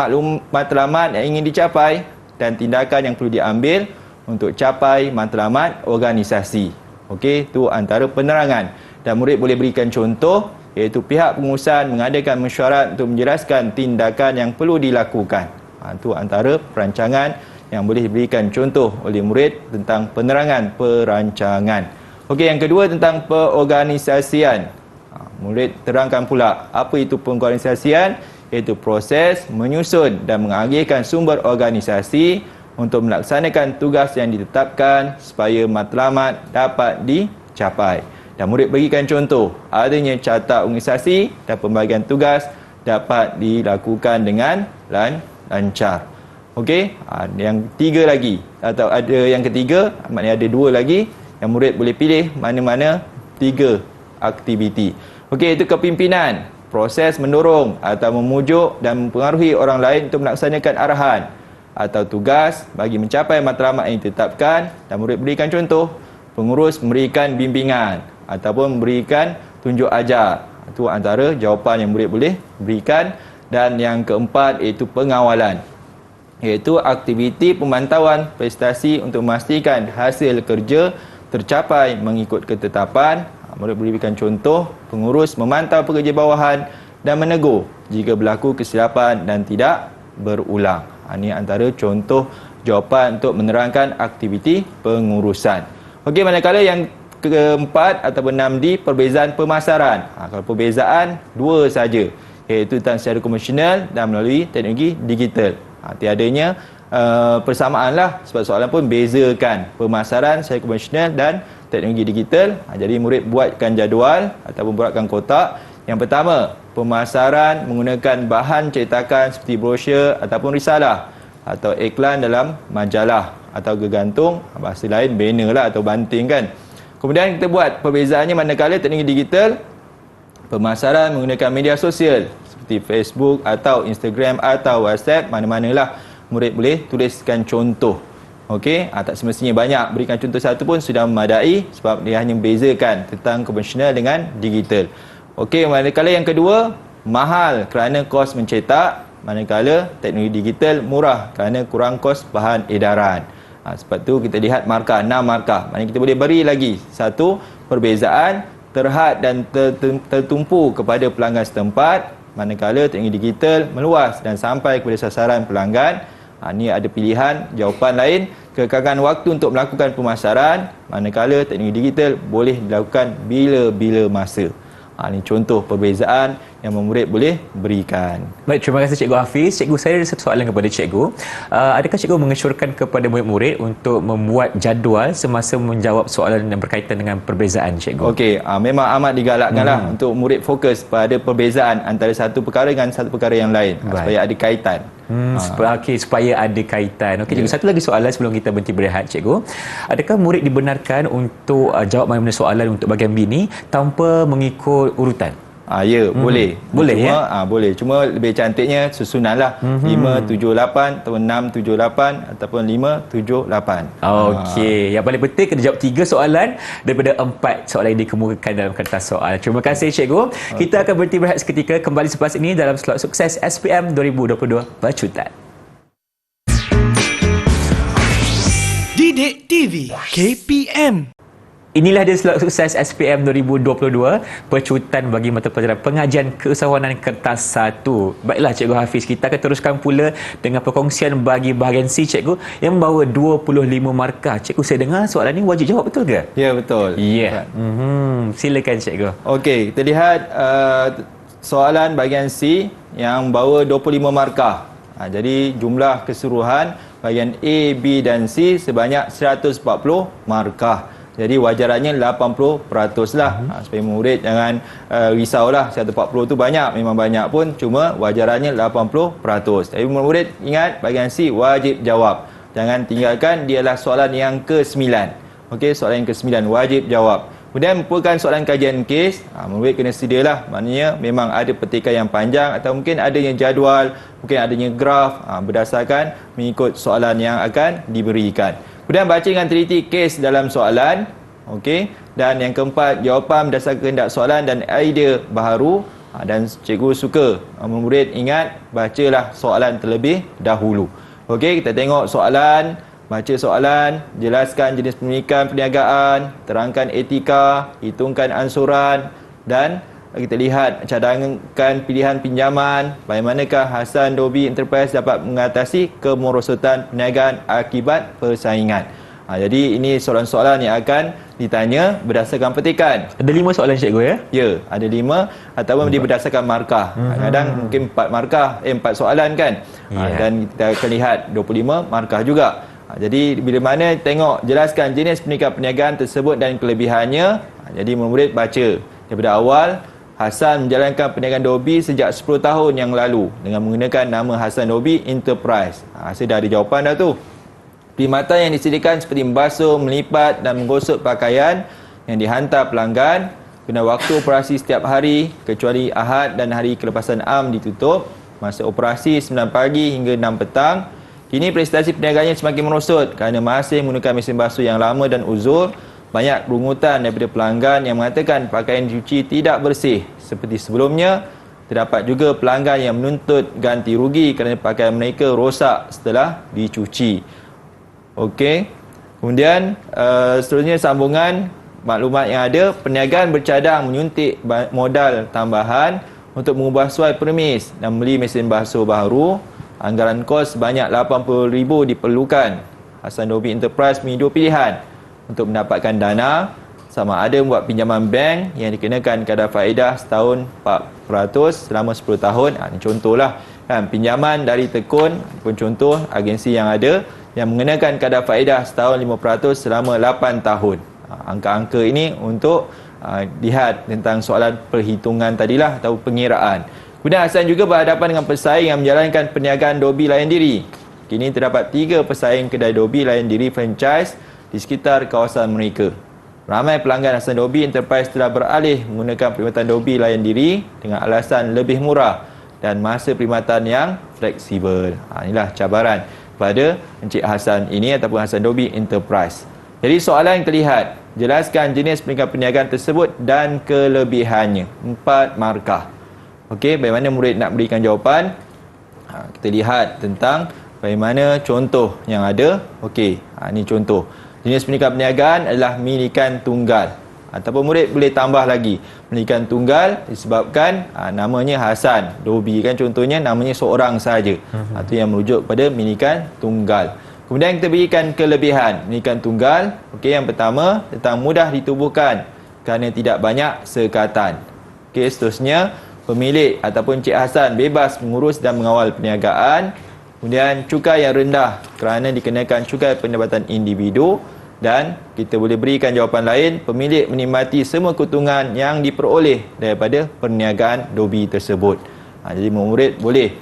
matlamat yang ingin dicapai dan tindakan yang perlu diambil untuk capai matlamat organisasi. Okey, itu antara penerangan. Dan murid boleh berikan contoh, iaitu pihak pengurusan mengadakan mesyuarat untuk menjelaskan tindakan yang perlu dilakukan. Itu antara perancangan yang boleh diberikan contoh oleh murid tentang penerangan perancangan. Okey, yang kedua tentang perorganisasian. Murid terangkan pula apa itu pengorganisasian, iaitu proses menyusun dan mengakhirkan sumber organisasi untuk melaksanakan tugas yang ditetapkan supaya matlamat dapat dicapai. Dan murid berikan contoh, adanya carta organisasi dan pembagian tugas dapat dilakukan dengan lancar. Okey, yang tiga lagi atau ada yang ketiga, maknanya ada dua lagi yang murid boleh pilih mana-mana tiga aktiviti. Okey, itu kepimpinan, proses mendorong atau memujuk dan mempengaruhi orang lain untuk melaksanakan arahan atau tugas bagi mencapai matlamat yang ditetapkan, dan murid berikan contoh. Pengurus memberikan bimbingan ataupun memberikan tunjuk ajar. Itu antara jawapan yang murid boleh berikan. Dan yang keempat iaitu pengawalan, iaitu aktiviti pemantauan prestasi untuk memastikan hasil kerja tercapai mengikut ketetapan. Murid berikan contoh, pengurus memantau pekerja bawahan dan menegur jika berlaku kesilapan dan tidak berulang. Ini antara contoh jawapan untuk menerangkan aktiviti pengurusan. Okey, manakala yang keempat ataupun 6D, perbezaan pemasaran. Kalau perbezaan dua saja, iaitu tentang secara komersial dan melalui teknologi digital. Tiadanya persamaan lah, sebab soalan pun bezakan pemasaran secara komersial dan teknologi digital. Jadi murid buatkan jadual ataupun buatkan kotak. Yang pertama, pemasaran menggunakan bahan cetakan seperti brosur ataupun risalah atau iklan dalam majalah atau gegantung, bahasa lain banner lah atau banting kan. Kemudian kita buat perbezaannya manakala teknologi digital, pemasaran menggunakan media sosial seperti Facebook atau Instagram atau WhatsApp, mana-manalah murid boleh tuliskan contoh. Okey, tak semestinya banyak, berikan contoh satu pun sudah memadai sebab dia hanya membezakan tentang konvensional dengan digital. Okey, manakala yang kedua, mahal kerana kos mencetak, manakala teknologi digital murah kerana kurang kos bahan edaran. Sebab tu kita lihat markah, 6 markah. Maknanya kita boleh beri lagi satu perbezaan terhad dan tertumpu kepada pelanggan setempat, manakala teknologi digital meluas dan sampai kepada sasaran pelanggan. Ini ada pilihan jawapan lain, kekangan waktu untuk melakukan pemasaran, manakala teknologi digital boleh dilakukan bila-bila masa. Ini contoh perbezaan yang murid boleh berikan. Baik, terima kasih Cikgu Hafiz. Cikgu, saya ada satu soalan kepada Cikgu. Adakah Cikgu mengesyorkan kepada murid-murid untuk membuat jadual semasa menjawab soalan yang berkaitan dengan perbezaan, Cikgu? Okey, memang amat digalakkanlah untuk murid fokus pada perbezaan antara satu perkara dengan satu perkara yang lain, supaya ada kaitan. Okey, supaya ada kaitan. Okey, Cikgu, satu lagi soalan sebelum kita berhenti berehat, Cikgu. Adakah murid dibenarkan untuk jawab mana-mana soalan untuk bahagian B ni tanpa mengikut urutan? Ya, boleh. Boleh, cuma, ya? Boleh. Cuma lebih cantiknya susunanlah. 5, 7, 8 atau 6, 7, 8 ataupun 5, 7, 8. Okey. Yang paling penting kena jawab 3 soalan daripada 4 soalan yang dikemukakan dalam kertas soal. Terima kasih, Cikgu. Kita akan berhenti berehat seketika. Kembali selepas ini dalam slot sukses SPM 2022 Pacutan. Didik TV KPM. Inilah dia slot sukses SPM 2022 Pacutan bagi mata pelajaran pengajian keusahawanan kertas 1. Baiklah Cikgu Hafiz, kita akan teruskan pula dengan perkongsian bagi bahagian C, Cikgu, yang membawa 25 markah. Cikgu, saya dengar soalan ni wajib jawab, betul ke? Ya, betul. Ya. Silakan, Cikgu. Okey, kita lihat soalan bahagian C yang membawa 25 markah. Jadi jumlah keseluruhan bahagian A, B dan C sebanyak 140 markah. Jadi wajarannya 80% lah. Supaya murid jangan risaulah, 140 tu banyak, memang banyak pun, cuma wajarannya 80%. Tapi murid ingat bahagian C wajib jawab. Jangan tinggalkan, dialah soalan yang ke-9. Okey, soalan yang ke-9 wajib jawab. Kemudian merupakan soalan kajian kes, murid kena sedialah, maknanya memang ada petikan yang panjang atau mungkin adanya jadual, mungkin adanya graf, berdasarkan mengikut soalan yang akan diberikan. Kemudian baca dengan teliti kes dalam soalan. Okey. Dan yang keempat, jawapan berdasarkan kehendak soalan dan idea baharu. Dan cikgu suka murid ingat, bacalah soalan terlebih dahulu. Okey, kita tengok soalan, baca soalan, jelaskan jenis pemilikan perniagaan, terangkan etika, hitungkan ansuran, dan kita lihat cadangkan pilihan pinjaman, bagaimanakah Hasan Dobi Enterprise dapat mengatasi kemerosotan perniagaan akibat persaingan. Jadi ini soalan-soalan yang akan ditanya berdasarkan petikan. Ada 5 soalan cikgu ya? Ya, ada 5 ataupun dia berdasarkan markah. Kadang-kadang mungkin 4 markah, 4 soalan kan. Dan kita akan lihat 25 markah juga. Jadi bila mana tengok jelaskan jenis pendidikan perniagaan tersebut dan kelebihannya, jadi murid baca daripada awal. Hasan menjalankan perniagaan Dobi sejak 10 tahun yang lalu dengan menggunakan nama Hasan Dobi Enterprise. Saya dah ada jawapan dah tu. Perkhidmatan yang disediakan seperti membasuh, melipat dan menggosok pakaian yang dihantar pelanggan guna waktu operasi setiap hari kecuali Ahad dan hari kelepasan am ditutup. Masa operasi 9 pagi hingga 6 petang. Kini prestasi perniagaannya semakin merosot kerana masih menggunakan mesin basuh yang lama dan uzur. Banyak rungutan daripada pelanggan yang mengatakan pakaian dicuci tidak bersih. Seperti sebelumnya, terdapat juga pelanggan yang menuntut ganti rugi kerana pakaian mereka rosak setelah dicuci. Okey. Kemudian seterusnya sambungan maklumat yang ada, perniagaan bercadang menyuntik modal tambahan untuk mengubah suai permis dan beli mesin basuh baru. Anggaran kos sebanyak RM80,000 diperlukan. Hasan Dobi Enterprise memiliki 2 pilihan untuk mendapatkan dana, sama ada membuat pinjaman bank yang dikenakan kadar faedah setahun 4% selama 10 tahun. Ini contohlah kan, pinjaman dari tekun pun contoh agensi yang ada yang mengenakan kadar faedah setahun 5% selama 8 tahun. Angka-angka ini untuk lihat tentang soalan perhitungan tadilah atau pengiraan. Kemudian Hasan juga berhadapan dengan pesaing yang menjalankan perniagaan Dobi layan diri. Kini terdapat 3 pesaing kedai Dobi layan diri franchise di sekitar kawasan mereka. Ramai pelanggan Hasan Dobi Enterprise telah beralih menggunakan perkhidmatan Dobi layan diri dengan alasan lebih murah dan masa perkhidmatan yang fleksibel. Inilah cabaran kepada Encik Hasan ini ataupun Hasan Dobi Enterprise. Jadi soalan yang terlihat, jelaskan jenis pendidikan perniagaan tersebut dan kelebihannya. 4 markah. Okey, bagaimana murid nak berikan jawapan? Kita lihat tentang bagaimana contoh yang ada. Okey, ini contoh. Jenis pendidikan perniagaan adalah milikan tunggal. Ataupun murid boleh tambah lagi. Milikan tunggal disebabkan namanya Hasan Dobi kan, contohnya namanya seorang sahaja. Itu yang merujuk pada milikan tunggal. Kemudian kita berikan kelebihan milikan tunggal. Okey, yang pertama tentang mudah ditubuhkan kerana tidak banyak sekatan. Okey, seterusnya pemilik ataupun Encik Hasan bebas mengurus dan mengawal perniagaan. Kemudian cukai yang rendah kerana dikenakan cukai pendapatan individu. Dan kita boleh berikan jawapan lain, pemilik menikmati semua keuntungan yang diperoleh daripada perniagaan Dobi tersebut. Jadi murid boleh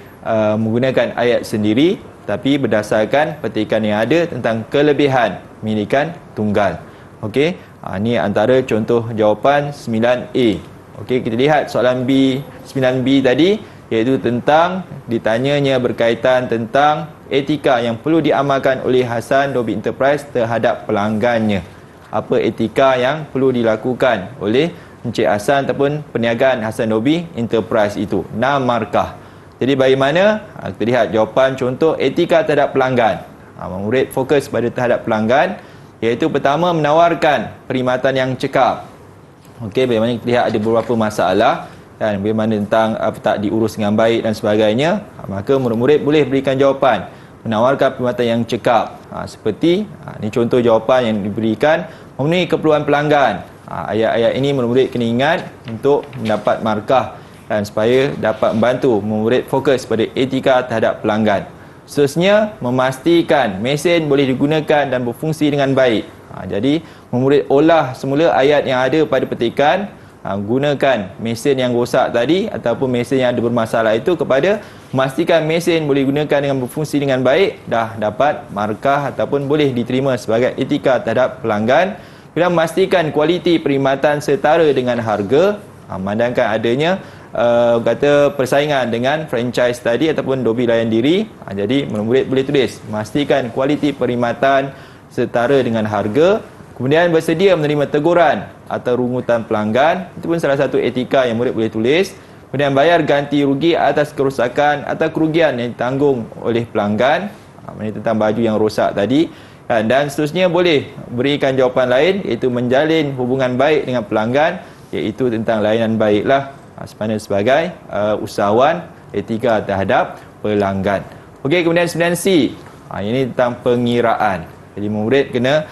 menggunakan ayat sendiri tapi berdasarkan petikan yang ada tentang kelebihan milikan tunggal. Okey, ini antara contoh jawapan 9A. Okey, kita lihat soalan B, 9B tadi, iaitu tentang ditanyanya berkaitan tentang etika yang perlu diamalkan oleh Hasan Dobi Enterprise terhadap pelanggannya. Apa etika yang perlu dilakukan oleh Encik Hasan ataupun perniagaan Hasan Dobi Enterprise itu? 6 markah. Jadi bagaimana? Kita lihat jawapan contoh etika terhadap pelanggan. Murid fokus pada terhadap pelanggan, iaitu pertama menawarkan perkhidmatan yang cekap. Okey, bagaimana kita lihat ada beberapa masalah dan bagaimana tentang tak diurus dengan baik dan sebagainya, maka murid-murid boleh berikan jawapan menawarkan perkhidmatan yang cekap. Seperti ini contoh jawapan yang diberikan, memenuhi keperluan pelanggan. Ayat-ayat ini murid-murid kena ingat untuk mendapat markah dan supaya dapat membantu murid fokus pada etika terhadap pelanggan. Seterusnya, memastikan mesin boleh digunakan dan berfungsi dengan baik. Jadi murid olah semula ayat yang ada pada petikan, gunakan mesin yang rosak tadi ataupun mesin yang ada bermasalah itu kepada memastikan mesin boleh digunakan dengan berfungsi dengan baik, dah dapat markah ataupun boleh diterima sebagai etika terhadap pelanggan. Kemudian memastikan kualiti perkhidmatan setara dengan harga, memandangkan adanya kata persaingan dengan franchise tadi ataupun Dobi layan diri. Jadi murid boleh tulis memastikan kualiti perkhidmatan setara dengan harga. Kemudian bersedia menerima teguran atau rungutan pelanggan. Itu pun salah satu etika yang murid boleh tulis. Kemudian bayar ganti rugi atas kerosakan atau kerugian yang ditanggung oleh pelanggan. Ini tentang baju yang rosak tadi. Dan seterusnya boleh berikan jawapan lain, iaitu menjalin hubungan baik dengan pelanggan, iaitu tentang layanan baiklah sebagai usahawan, etika terhadap pelanggan. Okey, kemudian 9C. Ini tentang pengiraan. Jadi murid kena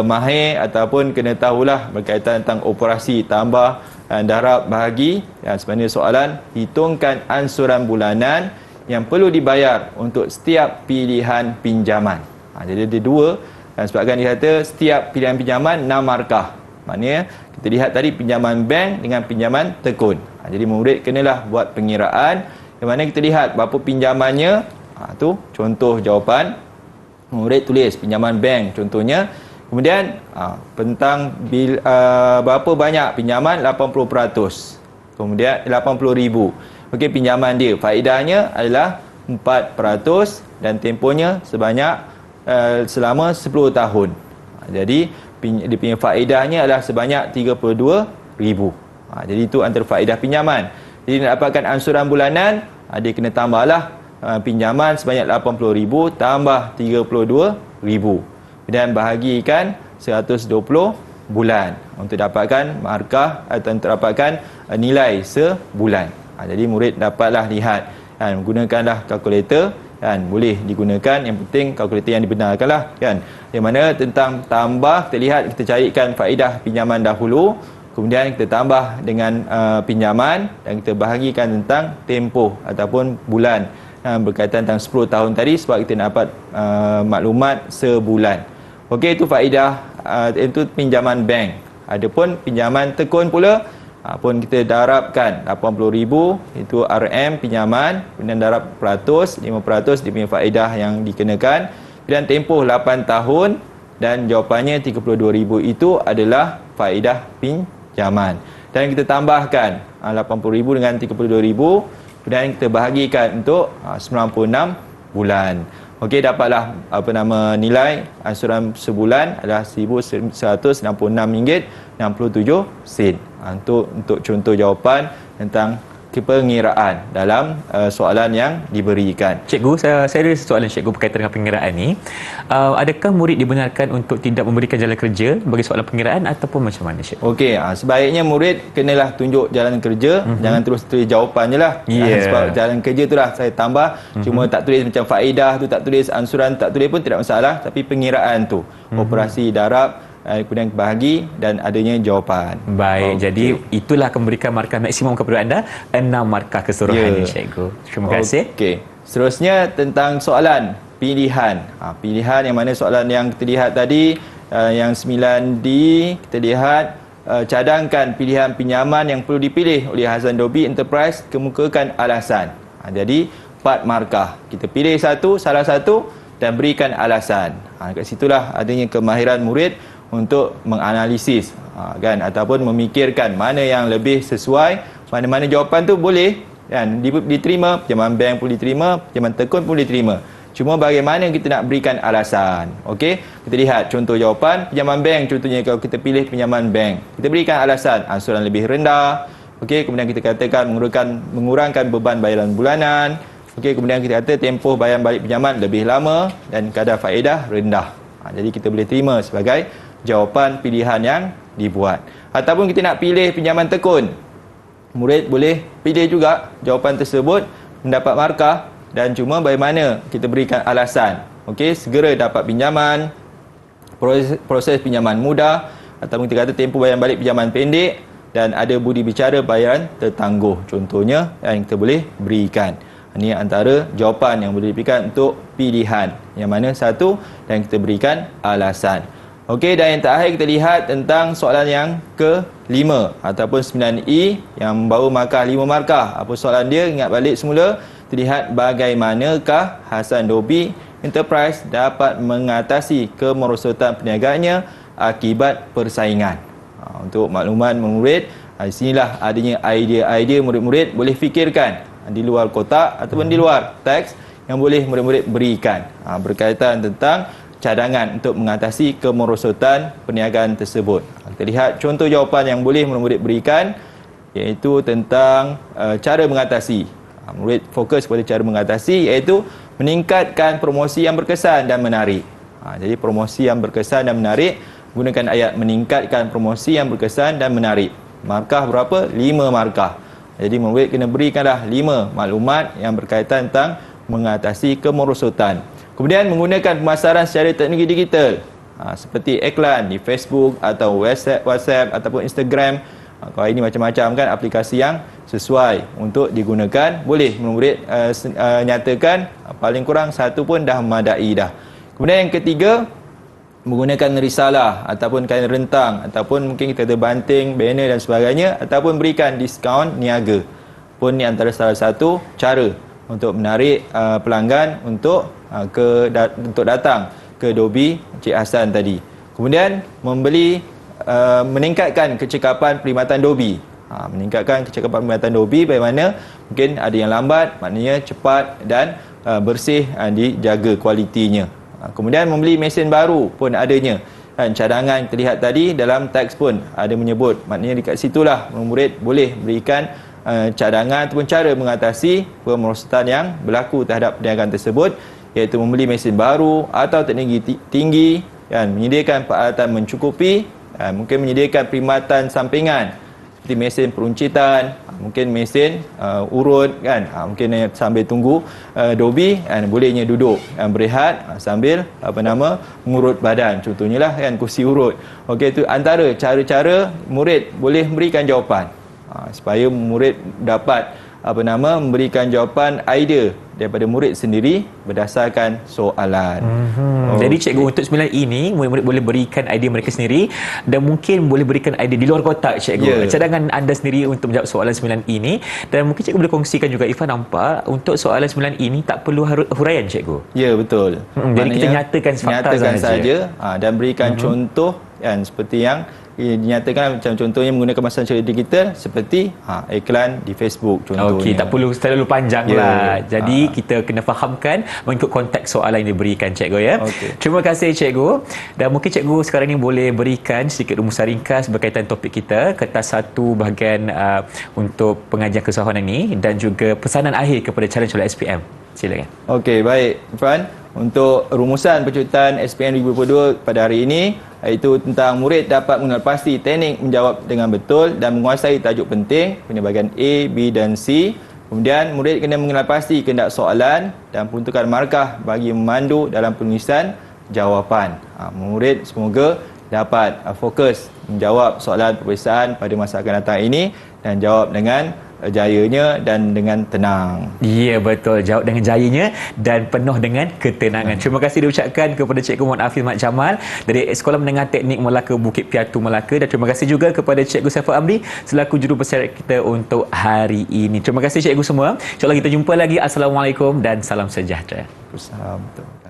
mahir ataupun kena tahulah berkaitan tentang operasi tambah dan darab bahagi. Sebenarnya soalan, hitungkan ansuran bulanan yang perlu dibayar untuk setiap pilihan pinjaman. Jadi ada dua, dan sebabkan dia kata setiap pilihan pinjaman 6 markah. Maknanya kita lihat tadi pinjaman bank dengan pinjaman tekun. Jadi murid kenalah buat pengiraan di mana kita lihat berapa pinjamannya. Tu contoh jawapan. Murid tulis pinjaman bank contohnya. Kemudian tentang berapa banyak pinjaman, 80%. Kemudian 80,000. Okey, pinjaman dia faedahnya adalah 4% dan tempohnya selama 10 tahun. Jadi dia punya faedahnya adalah sebanyak 32,000. Jadi itu antara faedah pinjaman. Jadi nak dapatkan ansuran bulanan, dia kena tambahlah pinjaman sebanyak 80,000 tambah 32,000 dan bahagikan 120 bulan untuk dapatkan markah atau untuk dapatkan nilai sebulan. Jadi murid dapatlah lihat kan, gunakanlah kalkulator kan, boleh digunakan, yang penting kalkulator yang dibenarkanlah kan. Yang mana tentang tambah, kita lihat, kita carikan faedah pinjaman dahulu, kemudian kita tambah dengan pinjaman dan kita bahagikan tentang tempoh ataupun bulan berkaitan tentang 10 tahun tadi sebab kita nak dapat maklumat sebulan. Okey, itu faedah itu pinjaman bank. Adapun pinjaman tekun pula pun kita darabkan 80,000 itu RM pinjaman, kemudian darab peratus, 5% dia punya faedah yang dikenakan, dan tempoh 8 tahun dan jawapannya 32,000 itu adalah faedah pinjaman. Dan kita tambahkan 80,000 dengan 32,000 dan kita bahagikan untuk 96 bulan. Okey, dapatlah nilai ansuran sebulan adalah RM1,166.67 untuk contoh jawapan tentang pengiraan dalam soalan yang diberikan. Cikgu, saya ada soalan cikgu berkaitan dengan pengiraan ni. Adakah murid dibenarkan untuk tidak memberikan jalan kerja bagi soalan pengiraan ataupun macam mana, cikgu? Okey, sebaiknya murid kenalah tunjuk jalan kerja, jangan terus tulis jawapan je lah. Sebab jalan kerja tu lah saya tambah, cuma tak tulis macam faedah tu, tak tulis ansuran, tak tulis pun tidak masalah, tapi pengiraan tu, operasi darab, kemudian bahagi dan adanya jawapan. Baik, jadi itulah akan memberikan markah maksimum kepada anda, 6 markah keseluruhan ni, cikgu. Terima kasih. Okey. Seterusnya tentang soalan pilihan. Pilihan yang mana soalan yang kita lihat tadi, yang 9D, kita lihat cadangkan pilihan pinjaman yang perlu dipilih oleh Hazan Dobi Enterprise, kemukakan alasan. Jadi 4 markah. Kita pilih salah satu dan berikan alasan. Kat situlah adanya kemahiran murid untuk menganalisis kan, ataupun memikirkan mana yang lebih sesuai, mana-mana jawapan tu boleh kan diterima, pinjaman bank pun diterima, pinjaman tekun pun diterima. Cuma bagaimana kita nak berikan alasan. Okey, kita lihat contoh jawapan pinjaman bank. Contohnya kalau kita pilih pinjaman bank, kita berikan alasan ansuran lebih rendah. Okey, kemudian kita katakan mengurangkan beban bayaran bulanan. Okey, kemudian kita kata tempoh bayaran balik pinjaman lebih lama dan kadar faedah rendah. Jadi kita boleh terima sebagai jawapan pilihan yang dibuat. Ataupun kita nak pilih pinjaman tekun, murid boleh pilih juga jawapan tersebut, mendapat markah, dan cuma bagaimana kita berikan alasan. Okey, segera dapat pinjaman, proses pinjaman mudah, ataupun kita kata tempoh bayaran balik pinjaman pendek dan ada budi bicara bayaran tertangguh. Contohnya yang kita boleh berikan. Ini antara jawapan yang boleh diberikan untuk pilihan yang mana satu, dan kita berikan alasan. Okey, dan yang terakhir kita lihat tentang soalan yang ke-5 ataupun 9E yang membawa markah 5 markah. Apa soalan dia? Ingat balik semula. Kita lihat bagaimanakah Hazan Dobi Enterprise dapat mengatasi kemerosotan perniagaannya akibat persaingan. Untuk makluman murid, di sinilah adanya idea-idea murid-murid boleh fikirkan di luar kotak ataupun di luar teks yang boleh murid-murid berikan berkaitan tentang cadangan untuk mengatasi kemerosotan perniagaan tersebut. Kita lihat contoh jawapan yang boleh murid berikan, iaitu tentang cara mengatasi. Murid fokus pada cara mengatasi, iaitu meningkatkan promosi yang berkesan dan menarik. Jadi promosi yang berkesan dan menarik, gunakan ayat meningkatkan promosi yang berkesan dan menarik. Markah berapa? 5 markah. Jadi murid kena berikanlah 5 maklumat yang berkaitan tentang mengatasi kemerosotan. Kemudian menggunakan pemasaran secara teknologi digital seperti iklan di Facebook atau WhatsApp ataupun Instagram. Kalau ini macam-macam kan aplikasi yang sesuai untuk digunakan. Boleh murid nyatakan paling kurang satu pun dah memadai dah. Kemudian yang ketiga, menggunakan risalah ataupun kain rentang ataupun mungkin kita ada banting, banner dan sebagainya, ataupun berikan diskaun niaga. Pun ini antara salah satu cara untuk menarik pelanggan untuk datang ke Dobi Cik Hassan tadi. Kemudian meningkatkan kecekapan perkhidmatan Dobi. Meningkatkan kecekapan perkhidmatan Dobi bagaimana mungkin ada yang lambat, maknanya cepat dan bersih, dijaga kualitinya. Kemudian membeli mesin baru pun adanya. Dan cadangan terlihat tadi dalam teks pun ada menyebut, maknanya dekat situlah murid boleh berikan cadangan ataupun cara mengatasi pemerosotan yang berlaku terhadap perniagaan tersebut, iaitu membeli mesin baru atau teknologi tinggi, dan menyediakan peralatan mencukupi, mungkin menyediakan perkhidmatan sampingan seperti mesin peruncitan, mungkin mesin urut kan, mungkin sambil tunggu Dobi bolehnya duduk berehat sambil mengurut badan, contohnya lah kan kursi urut. Okey, itu antara cara-cara murid boleh memberikan jawapan supaya murid dapat memberikan jawapan idea daripada murid sendiri berdasarkan soalan. Jadi cikgu untuk 9 ini murid-murid boleh berikan idea mereka sendiri dan mungkin boleh berikan idea di luar kotak cikgu. Cadangan anda sendiri untuk menjawab soalan 9 ini, dan mungkin cikgu boleh kongsikan juga, Ifan nampak untuk soalan 9 ini tak perlu huraian cikgu. Ya, betul. Jadi kita nyatakan fakta saja dan berikan contoh seperti yang dinyatakan, macam contohnya menggunakan masalah secara digital seperti iklan di Facebook contohnya. Okey, tak perlu terlalu panjang lah. Jadi kita kena fahamkan mengikut konteks soalan yang diberikan cikgu ya. Terima kasih cikgu. Dan mungkin cikgu sekarang ni boleh berikan sedikit rumusan ringkas berkaitan topik kita, kertas satu bahagian untuk pengajian kesusahanan ini, dan juga pesanan akhir kepada calon-calon SPM. Silakan. Okey, baik Irfan. Untuk rumusan pencutian SPM 2022 pada hari ini, iaitu tentang murid dapat mengenal pasti teknik menjawab dengan betul dan menguasai tajuk penting pada bahagian A, B dan C. Kemudian murid kena mengenal pasti kehendak soalan dan peruntukan markah bagi memandu dalam penulisan jawapan. Murid semoga dapat fokus menjawab soalan peperiksaan pada masa akan datang ini dan jawab dengan jayanya dan dengan tenang. Ya, betul. Jawab dengan jayanya dan penuh dengan ketenangan. Terima kasih diucapkan kepada Cikgu Muhammad Hafiz Mat Jamal dari Sekolah Menengah Teknik Melaka Bukit Piatu Melaka, dan terima kasih juga kepada Cikgu Saiful Amri selaku jurubesar kita untuk hari ini. Terima kasih cikgu semua. InsyaAllah kita jumpa lagi. Assalamualaikum dan salam sejahtera. Assalamualaikum.